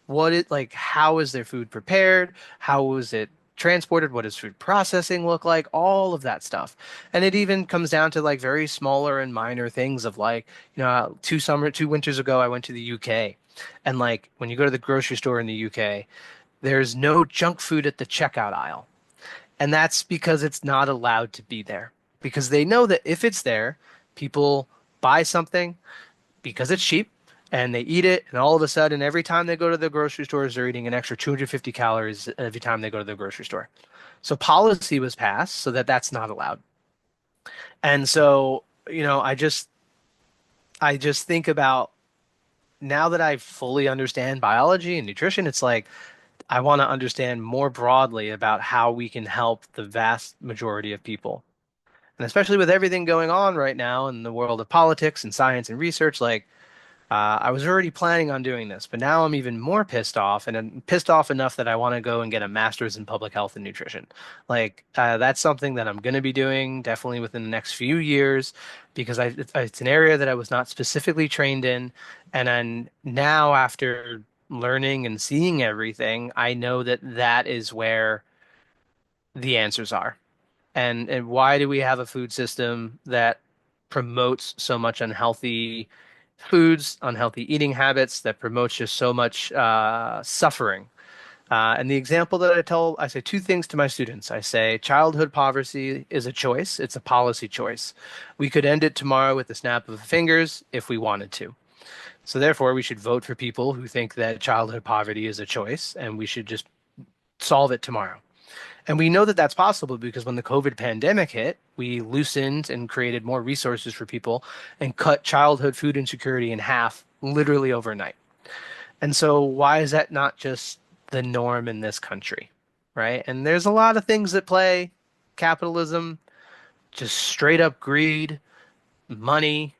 How is their food prepared? How is it transported? What does food processing look like? All of that stuff. And it even comes down to like very smaller and minor things of like, two winters ago I went to the UK. And like when you go to the grocery store in the UK, there's no junk food at the checkout aisle. And that's because it's not allowed to be there. Because they know that if it's there, people buy something because it's cheap and they eat it. And all of a sudden, every time they go to the grocery stores, they're eating an extra 250 calories every time they go to the grocery store. So policy was passed so that that's not allowed. And so, I just think about now that I fully understand biology and nutrition, it's like I want to understand more broadly about how we can help the vast majority of people. And especially with everything going on right now in the world of politics and science and research, like I was already planning on doing this, but now I'm even more pissed off, and I'm pissed off enough that I want to go and get a master's in public health and nutrition. Like that's something that I'm going to be doing definitely within the next few years because it's an area that I was not specifically trained in, and then now after learning and seeing everything, I know that that is where the answers are. And why do we have a food system that promotes so much unhealthy foods, unhealthy eating habits, that promotes just so much suffering? And the example that I say two things to my students. I say childhood poverty is a choice. It's a policy choice. We could end it tomorrow with the snap of fingers if we wanted to. So therefore, we should vote for people who think that childhood poverty is a choice, and we should just solve it tomorrow. And we know that that's possible because when the COVID pandemic hit, we loosened and created more resources for people and cut childhood food insecurity in half literally overnight. And so, why is that not just the norm in this country? Right? And there's a lot of things that play capitalism, just straight up greed, money.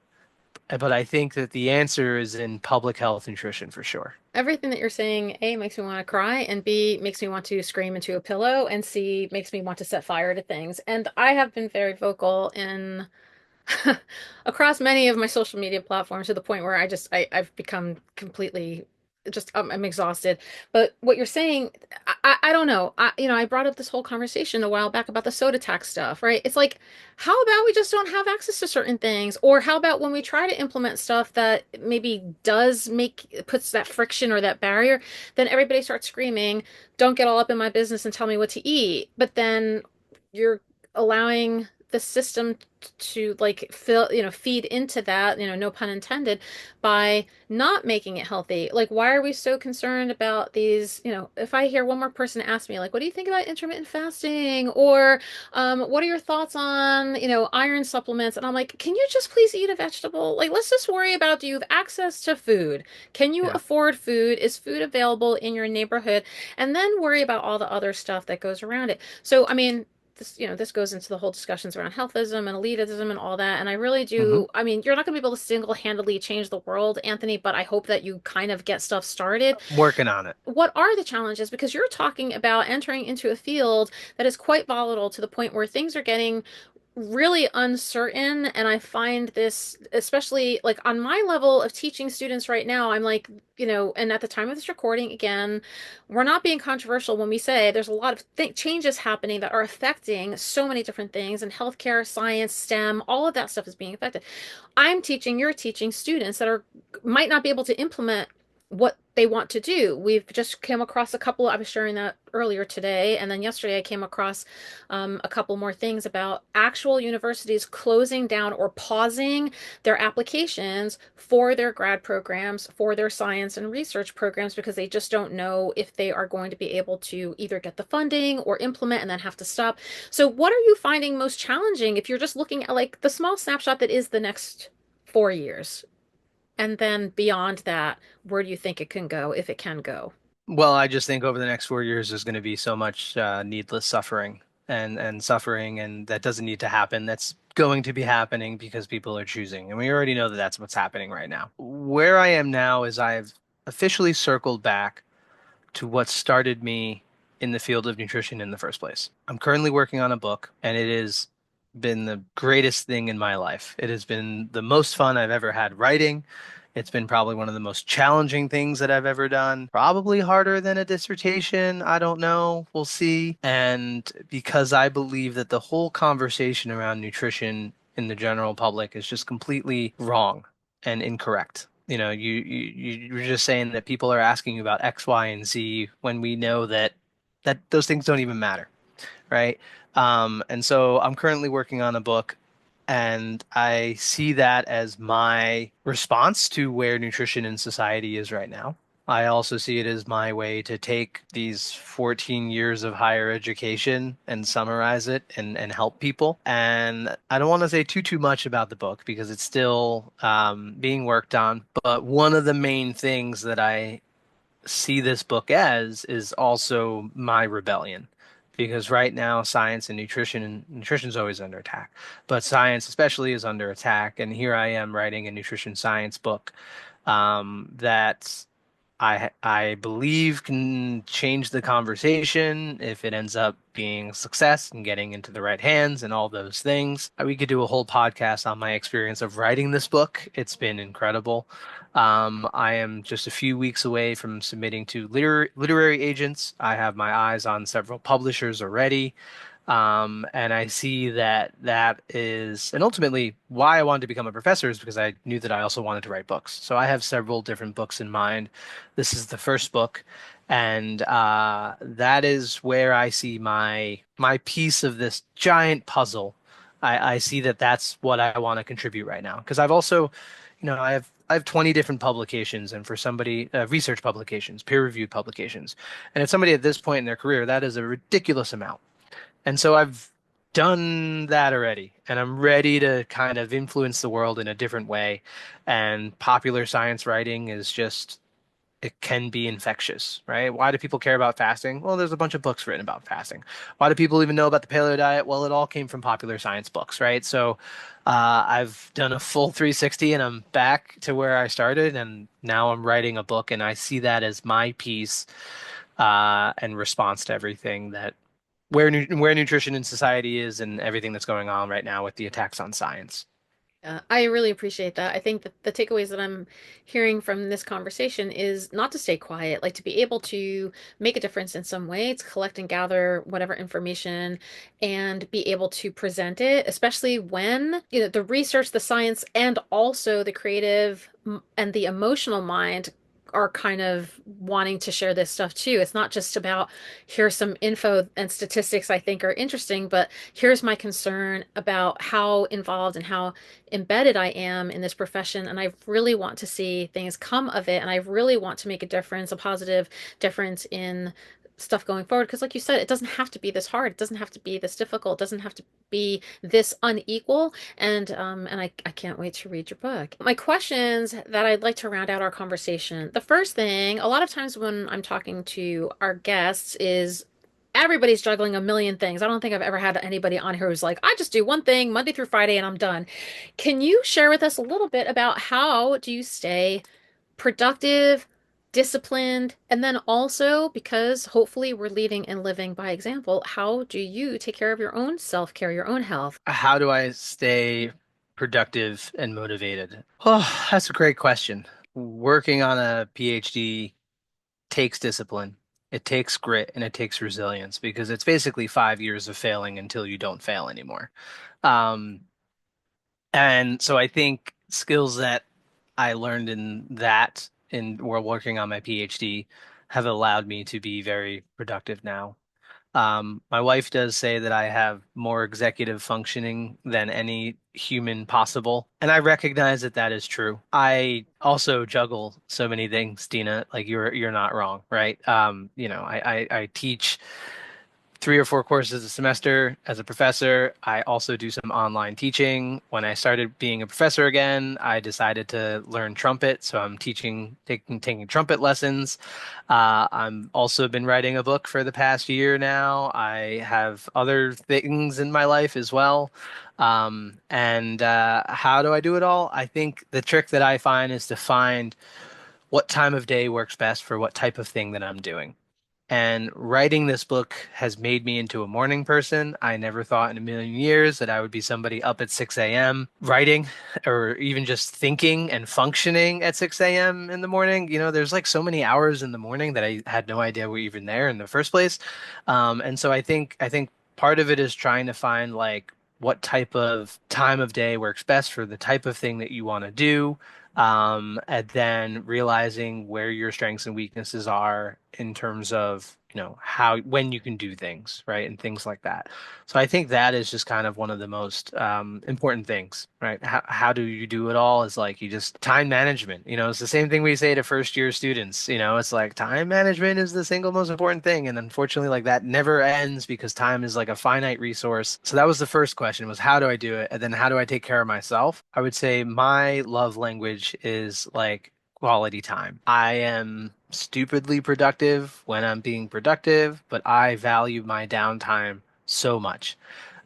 But I think that the answer is in public health nutrition for sure. Everything that you're saying, A, makes me want to cry, and B, makes me want to scream into a pillow, and C, makes me want to set fire to things. And I have been very vocal in across many of my social media platforms to the point where I've become completely just I'm exhausted. But what you're saying, I don't know. I brought up this whole conversation a while back about the soda tax stuff, right? It's like, how about we just don't have access to certain things? Or how about when we try to implement stuff that maybe does make puts that friction or that barrier, then everybody starts screaming, "Don't get all up in my business and tell me what to eat." But then you're allowing the system to like feed into that, no pun intended, by not making it healthy. Like, why are we so concerned about these? If I hear one more person ask me, like, what do you think about intermittent fasting? Or what are your thoughts on, iron supplements? And I'm like, can you just please eat a vegetable? Like, let's just worry about, do you have access to food? Can you Yeah. afford food? Is food available in your neighborhood? And then worry about all the other stuff that goes around it. So, I mean, this goes into the whole discussions around healthism and elitism and all that. And I really Hmm. do. I mean, you're not going to be able to single-handedly change the world, Anthony, but I hope that you kind of get stuff started. Working on it. What are the challenges? Because you're talking about entering into a field that is quite volatile to the point where things are getting really uncertain. And I find this, especially like on my level of teaching students right now, I'm like, and at the time of this recording, again, we're not being controversial when we say there's a lot of changes happening that are affecting so many different things, and healthcare, science, STEM, all of that stuff is being affected. You're teaching students that are might not be able to implement what they want to do. We've just come across a couple, I was sharing that earlier today, and then yesterday I came across a couple more things about actual universities closing down or pausing their applications for their grad programs, for their science and research programs, because they just don't know if they are going to be able to either get the funding or implement and then have to stop. So, what are you finding most challenging if you're just looking at like the small snapshot that is the next 4 years? And then beyond that, where do you think it can go, if it can go? Well, I just think over the next 4 years, there's going to be so much needless suffering and suffering, and that doesn't need to happen. That's going to be happening because people are choosing, and we already know that that's what's happening right now. Where I am now is I've officially circled back to what started me in the field of nutrition in the first place. I'm currently working on a book, and it has been the greatest thing in my life. It has been the most fun I've ever had writing. It's been probably one of the most challenging things that I've ever done. Probably harder than a dissertation. I don't know. We'll see. And because I believe that the whole conversation around nutrition in the general public is just completely wrong and incorrect. You're just saying that people are asking you about X, Y, and Z when we know that those things don't even matter, right? And so I'm currently working on a book, and I see that as my response to where nutrition in society is right now. I also see it as my way to take these 14 years of higher education and summarize it and help people. And I don't want to say too much about the book because it's still being worked on. But one of the main things that I see this book as is also my rebellion. Because right now, science and nutrition is always under attack, but science especially is under attack. And here I am writing a nutrition science book that I believe can change the conversation if it ends up being a success and getting into the right hands and all those things. We could do a whole podcast on my experience of writing this book. It's been incredible. I am just a few weeks away from submitting to literary agents. I have my eyes on several publishers already. And I see that that is, and ultimately why I wanted to become a professor is because I knew that I also wanted to write books. So I have several different books in mind. This is the first book, and that is where I see my piece of this giant puzzle. I see that that's what I want to contribute right now because I've also, I have 20 different publications, and for somebody, research publications, peer-reviewed publications, and at somebody at this point in their career, that is a ridiculous amount. And so I've done that already, and I'm ready to kind of influence the world in a different way. And popular science writing is just, it can be infectious, right? Why do people care about fasting? Well, there's a bunch of books written about fasting. Why do people even know about the paleo diet? Well, it all came from popular science books, right? So I've done a full 360 and I'm back to where I started, and now I'm writing a book, and I see that as my piece and response to everything that where nutrition in society is and everything that's going on right now with the attacks on science. I really appreciate that. I think that the takeaways that I'm hearing from this conversation is not to stay quiet, like to be able to make a difference in some way, to collect and gather whatever information and be able to present it, especially when, the research, the science, and also the creative and the emotional mind are kind of wanting to share this stuff too. It's not just about here's some info and statistics I think are interesting, but here's my concern about how involved and how embedded I am in this profession, and I really want to see things come of it, and I really want to make a difference, a positive difference in stuff going forward. Because, like you said, it doesn't have to be this hard. It doesn't have to be this difficult. It doesn't have to be this unequal. And I can't wait to read your book. My questions that I'd like to round out our conversation. The first thing, a lot of times when I'm talking to our guests, is everybody's juggling a million things. I don't think I've ever had anybody on here who's like, I just do one thing Monday through Friday and I'm done. Can you share with us a little bit about how do you stay productive, disciplined, and then also, because hopefully we're leading and living by example, how do you take care of your own self-care, your own health? How do I stay productive and motivated? Oh, that's a great question. Working on a PhD takes discipline. It takes grit and it takes resilience because it's basically 5 years of failing until you don't fail anymore. Um, and so I think skills that I learned in that in while working on my PhD have allowed me to be very productive now. My wife does say that I have more executive functioning than any human possible, and I recognize that that is true. I also juggle so many things, Dina. Like you're not wrong, right? I teach 3 or 4 courses a semester as a professor. I also do some online teaching. When I started being a professor again, I decided to learn trumpet, so I'm taking trumpet lessons. I'm also been writing a book for the past year now. I have other things in my life as well. And how do I do it all? I think the trick that I find is to find what time of day works best for what type of thing that I'm doing. And writing this book has made me into a morning person. I never thought in a million years that I would be somebody up at 6 a.m. writing or even just thinking and functioning at 6 a.m. in the morning. There's like so many hours in the morning that I had no idea were even there in the first place. And so I think part of it is trying to find like what type of time of day works best for the type of thing that you want to do. And then realizing where your strengths and weaknesses are in terms of, how when you can do things, right? And things like that. So I think that is just kind of one of the most important things, right? How do you do it all is like you just time management. It's the same thing we say to first year students. It's like time management is the single most important thing. And unfortunately, like that never ends because time is like a finite resource. So that was the first question was how do I do it? And then how do I take care of myself? I would say my love language is like quality time. I am stupidly productive when I'm being productive, but I value my downtime so much.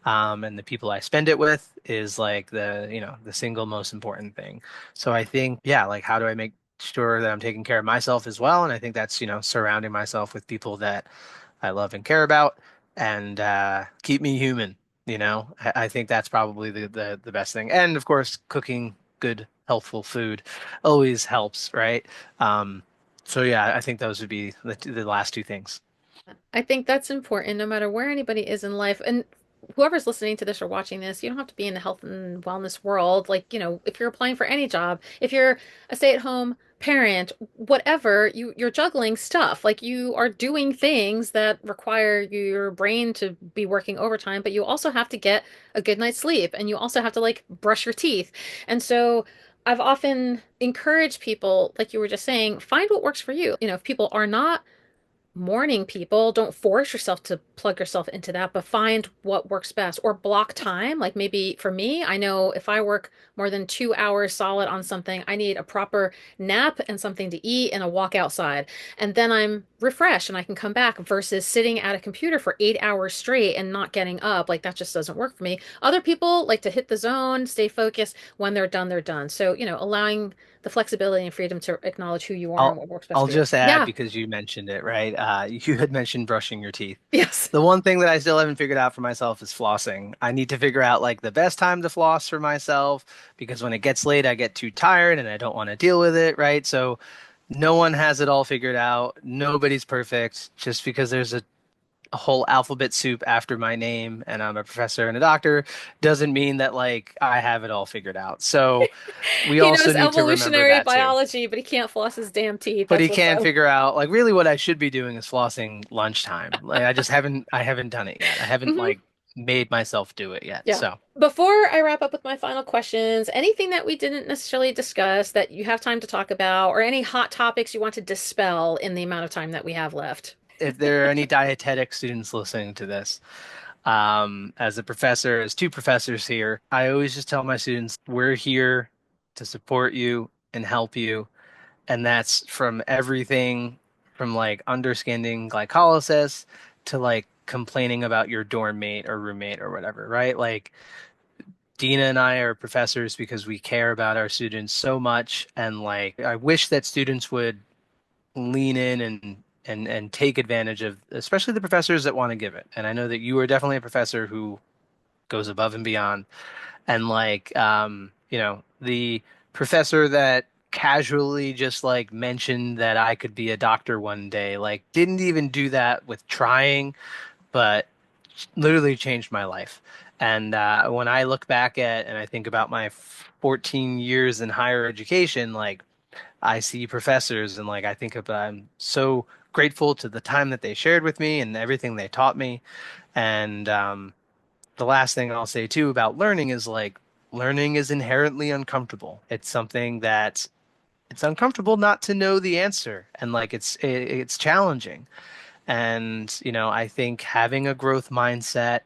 And the people I spend it with is like the single most important thing. So I think, yeah, like how do I make sure that I'm taking care of myself as well? And I think that's, surrounding myself with people that I love and care about and keep me human. I think that's probably the best thing. And of course, cooking good, healthful food always helps, right? Um, so yeah, I think those would be the last two things. I think that's important no matter where anybody is in life. And whoever's listening to this or watching this, you don't have to be in the health and wellness world. Like, if you're applying for any job, if you're a stay-at-home parent, whatever, you're juggling stuff. Like you are doing things that require your brain to be working overtime, but you also have to get a good night's sleep and you also have to like brush your teeth. And so I've often encouraged people, like you were just saying, find what works for you. If people are not morning people, don't force yourself to plug yourself into that, but find what works best or block time. Like maybe for me, I know if I work more than 2 hours solid on something, I need a proper nap and something to eat and a walk outside. And then I'm refreshed and I can come back versus sitting at a computer for 8 hours straight and not getting up. Like that just doesn't work for me. Other people like to hit the zone, stay focused. When they're done, they're done. So, allowing the flexibility and freedom to acknowledge who you are and I'll what works best I'll for you. just add Yeah. because you mentioned it, right? You had mentioned brushing your teeth. Yes. The one thing that I still haven't figured out for myself is flossing. I need to figure out like the best time to floss for myself because when it gets late, I get too tired and I don't want to deal with it, right? So no one has it all figured out. Nobody's perfect. Just because there's a whole alphabet soup after my name and I'm a professor and a doctor doesn't mean that like I have it all figured out. So we He also knows need to remember evolutionary that too. biology, but he can't floss his damn teeth. But That's he what's can't up. figure out like really what I should be doing is flossing lunchtime. Like I haven't done it yet. I haven't Hmm. like made myself do it yet. Yeah. So Before I wrap up with my final questions, anything that we didn't necessarily discuss that you have time to talk about, or any hot topics you want to dispel in the amount of time that we have left? if there are any dietetic students listening to this, as a professor, as two professors here, I always just tell my students, we're here to support you and help you. And that's from everything from like understanding glycolysis to like complaining about your dorm mate or roommate or whatever, right? Like Dina and I are professors because we care about our students so much. And like, I wish that students would lean in and take advantage of, especially the professors that want to give it. And I know that you are definitely a professor who goes above and beyond. And like, the professor that casually just like mentioned that I could be a doctor one day, like didn't even do that with trying, but literally changed my life. And when I look back at and I think about my 14 years in higher education, like I see professors and like I think about I'm so grateful to the time that they shared with me and everything they taught me. And the last thing I'll say too about learning is like learning is inherently uncomfortable. It's something that it's uncomfortable not to know the answer and like it's challenging. And, I think having a growth mindset,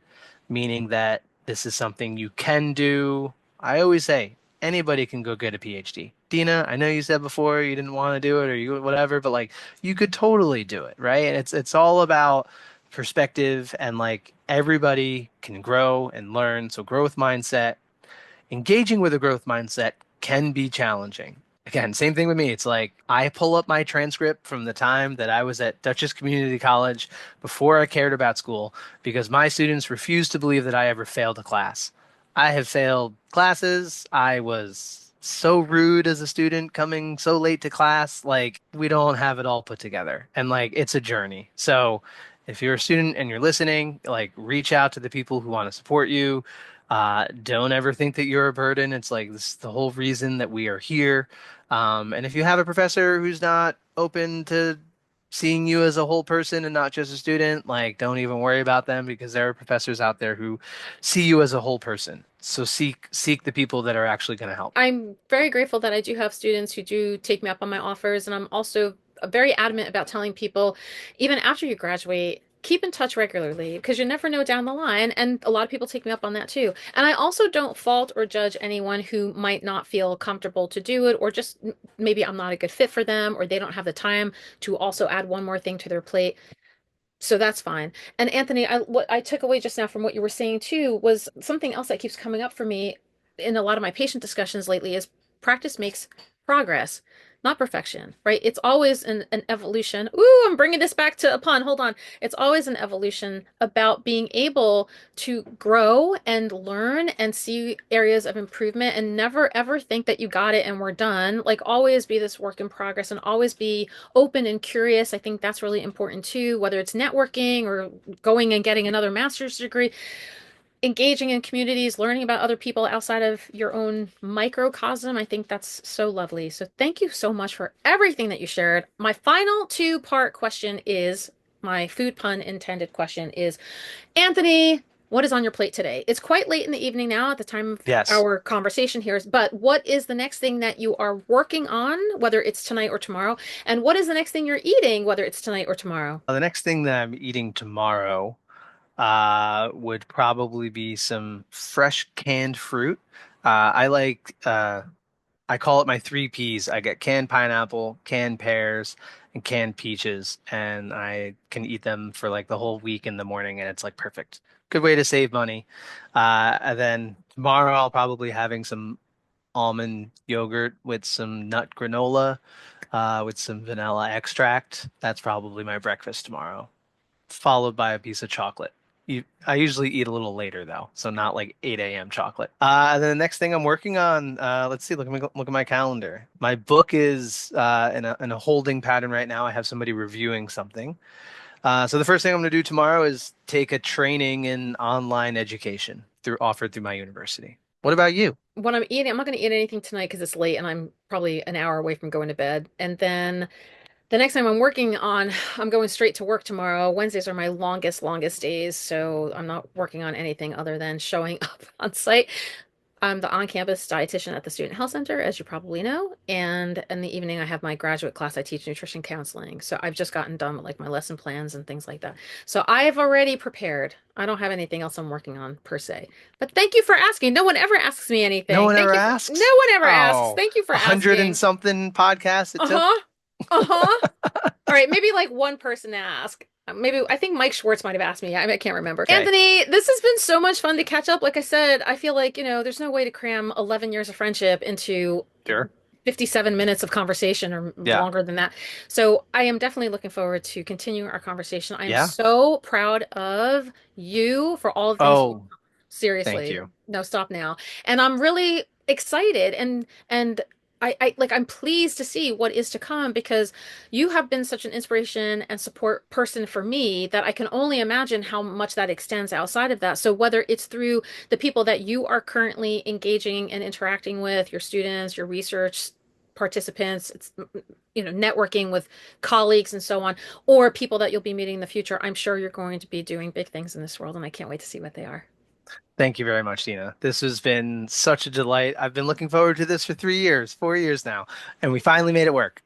meaning that this is something you can do. I always say anybody can go get a PhD. Dina, I know you said before you didn't want to do it or you whatever, but like you could totally do it, right? And it's all about perspective and like everybody can grow and learn. So growth mindset engaging with a growth mindset can be challenging. Again, same thing with me. It's like I pull up my transcript from the time that I was at Dutchess Community College before I cared about school because my students refused to believe that I ever failed a class. I have failed classes. I was so rude as a student coming so late to class. Like, we don't have it all put together. And like, it's a journey. So, if you're a student and you're listening, like reach out to the people who want to support you. Don't ever think that you're a burden. It's like this is the whole reason that we are here. And if you have a professor who's not open to seeing you as a whole person and not just a student, like don't even worry about them because there are professors out there who see you as a whole person. So seek the people that are actually going to help. I'm very grateful that I do have students who do take me up on my offers, and I'm also very adamant about telling people, even after you graduate, keep in touch regularly because you never know down the line. And a lot of people take me up on that too. And I also don't fault or judge anyone who might not feel comfortable to do it, or just maybe I'm not a good fit for them, or they don't have the time to also add one more thing to their plate. So that's fine. And Anthony, what I took away just now from what you were saying too was something else that keeps coming up for me in a lot of my patient discussions lately is practice makes progress, not perfection, right? It's always an evolution. Ooh, I'm bringing this back to a pun. Hold on. It's always an evolution about being able to grow and learn and see areas of improvement and never ever think that you got it and we're done. Like always be this work in progress and always be open and curious. I think that's really important too, whether it's networking or going and getting another master's degree, engaging in communities, learning about other people outside of your own microcosm. I think that's so lovely. So thank you so much for everything that you shared. My final two-part question is my food pun intended question is, Anthony, what is on your plate today? It's quite late in the evening now at the time of Yes. our conversation here, but what is the next thing that you are working on, whether it's tonight or tomorrow? And what is the next thing you're eating, whether it's tonight or tomorrow? The next thing that I'm eating tomorrow would probably be some fresh canned fruit. I call it my three P's. I get canned pineapple, canned pears, and canned peaches, and I can eat them for like the whole week in the morning, and it's like perfect. Good way to save money. And then tomorrow I'll probably having some almond yogurt with some nut granola, with some vanilla extract. That's probably my breakfast tomorrow, followed by a piece of chocolate. I usually eat a little later though, so not like 8 a.m. chocolate. And then the next thing I'm working on, let's see, look at my calendar. My book is in a holding pattern right now. I have somebody reviewing something. So the first thing I'm going to do tomorrow is take a training in online education offered through my university. What about you? What I'm eating, I'm not going to eat anything tonight because it's late and I'm probably an hour away from going to bed. And then the next time I'm working on, I'm going straight to work tomorrow. Wednesdays are my longest days, so I'm not working on anything other than showing up on site. I'm the on-campus dietitian at the Student Health Center, as you probably know. And in the evening, I have my graduate class. I teach nutrition counseling. So I've just gotten done with like my lesson plans and things like that. So I've already prepared. I don't have anything else I'm working on per se. But thank you for asking. No one ever asks me No anything. one Thank ever you. No asks? one ever asks. Oh, Thank you for 100 and asking. something podcasts it took. Uh-huh. Uh-huh. All right, maybe like one person to ask. Maybe I think Mike Schwartz might have asked me. I can't remember. Okay, Anthony, this has been so much fun to catch up. Like I said, I feel like, there's no way to cram 11 years of friendship into sure. 57 minutes of conversation or Yeah. longer than that. So I am definitely looking forward to continuing our conversation. I am Yeah. so proud of you for all the things you Oh, thank seriously. you. No, stop now. And I'm really excited and I'm pleased to see what is to come because you have been such an inspiration and support person for me that I can only imagine how much that extends outside of that. So whether it's through the people that you are currently engaging and interacting with, your students, your research participants, it's networking with colleagues and so on, or people that you'll be meeting in the future, I'm sure you're going to be doing big things in this world, and I can't wait to see what they are. Thank you very much, Dina. This has been such a delight. I've been looking forward to this for 3 years, 4 years now, and we finally made it work.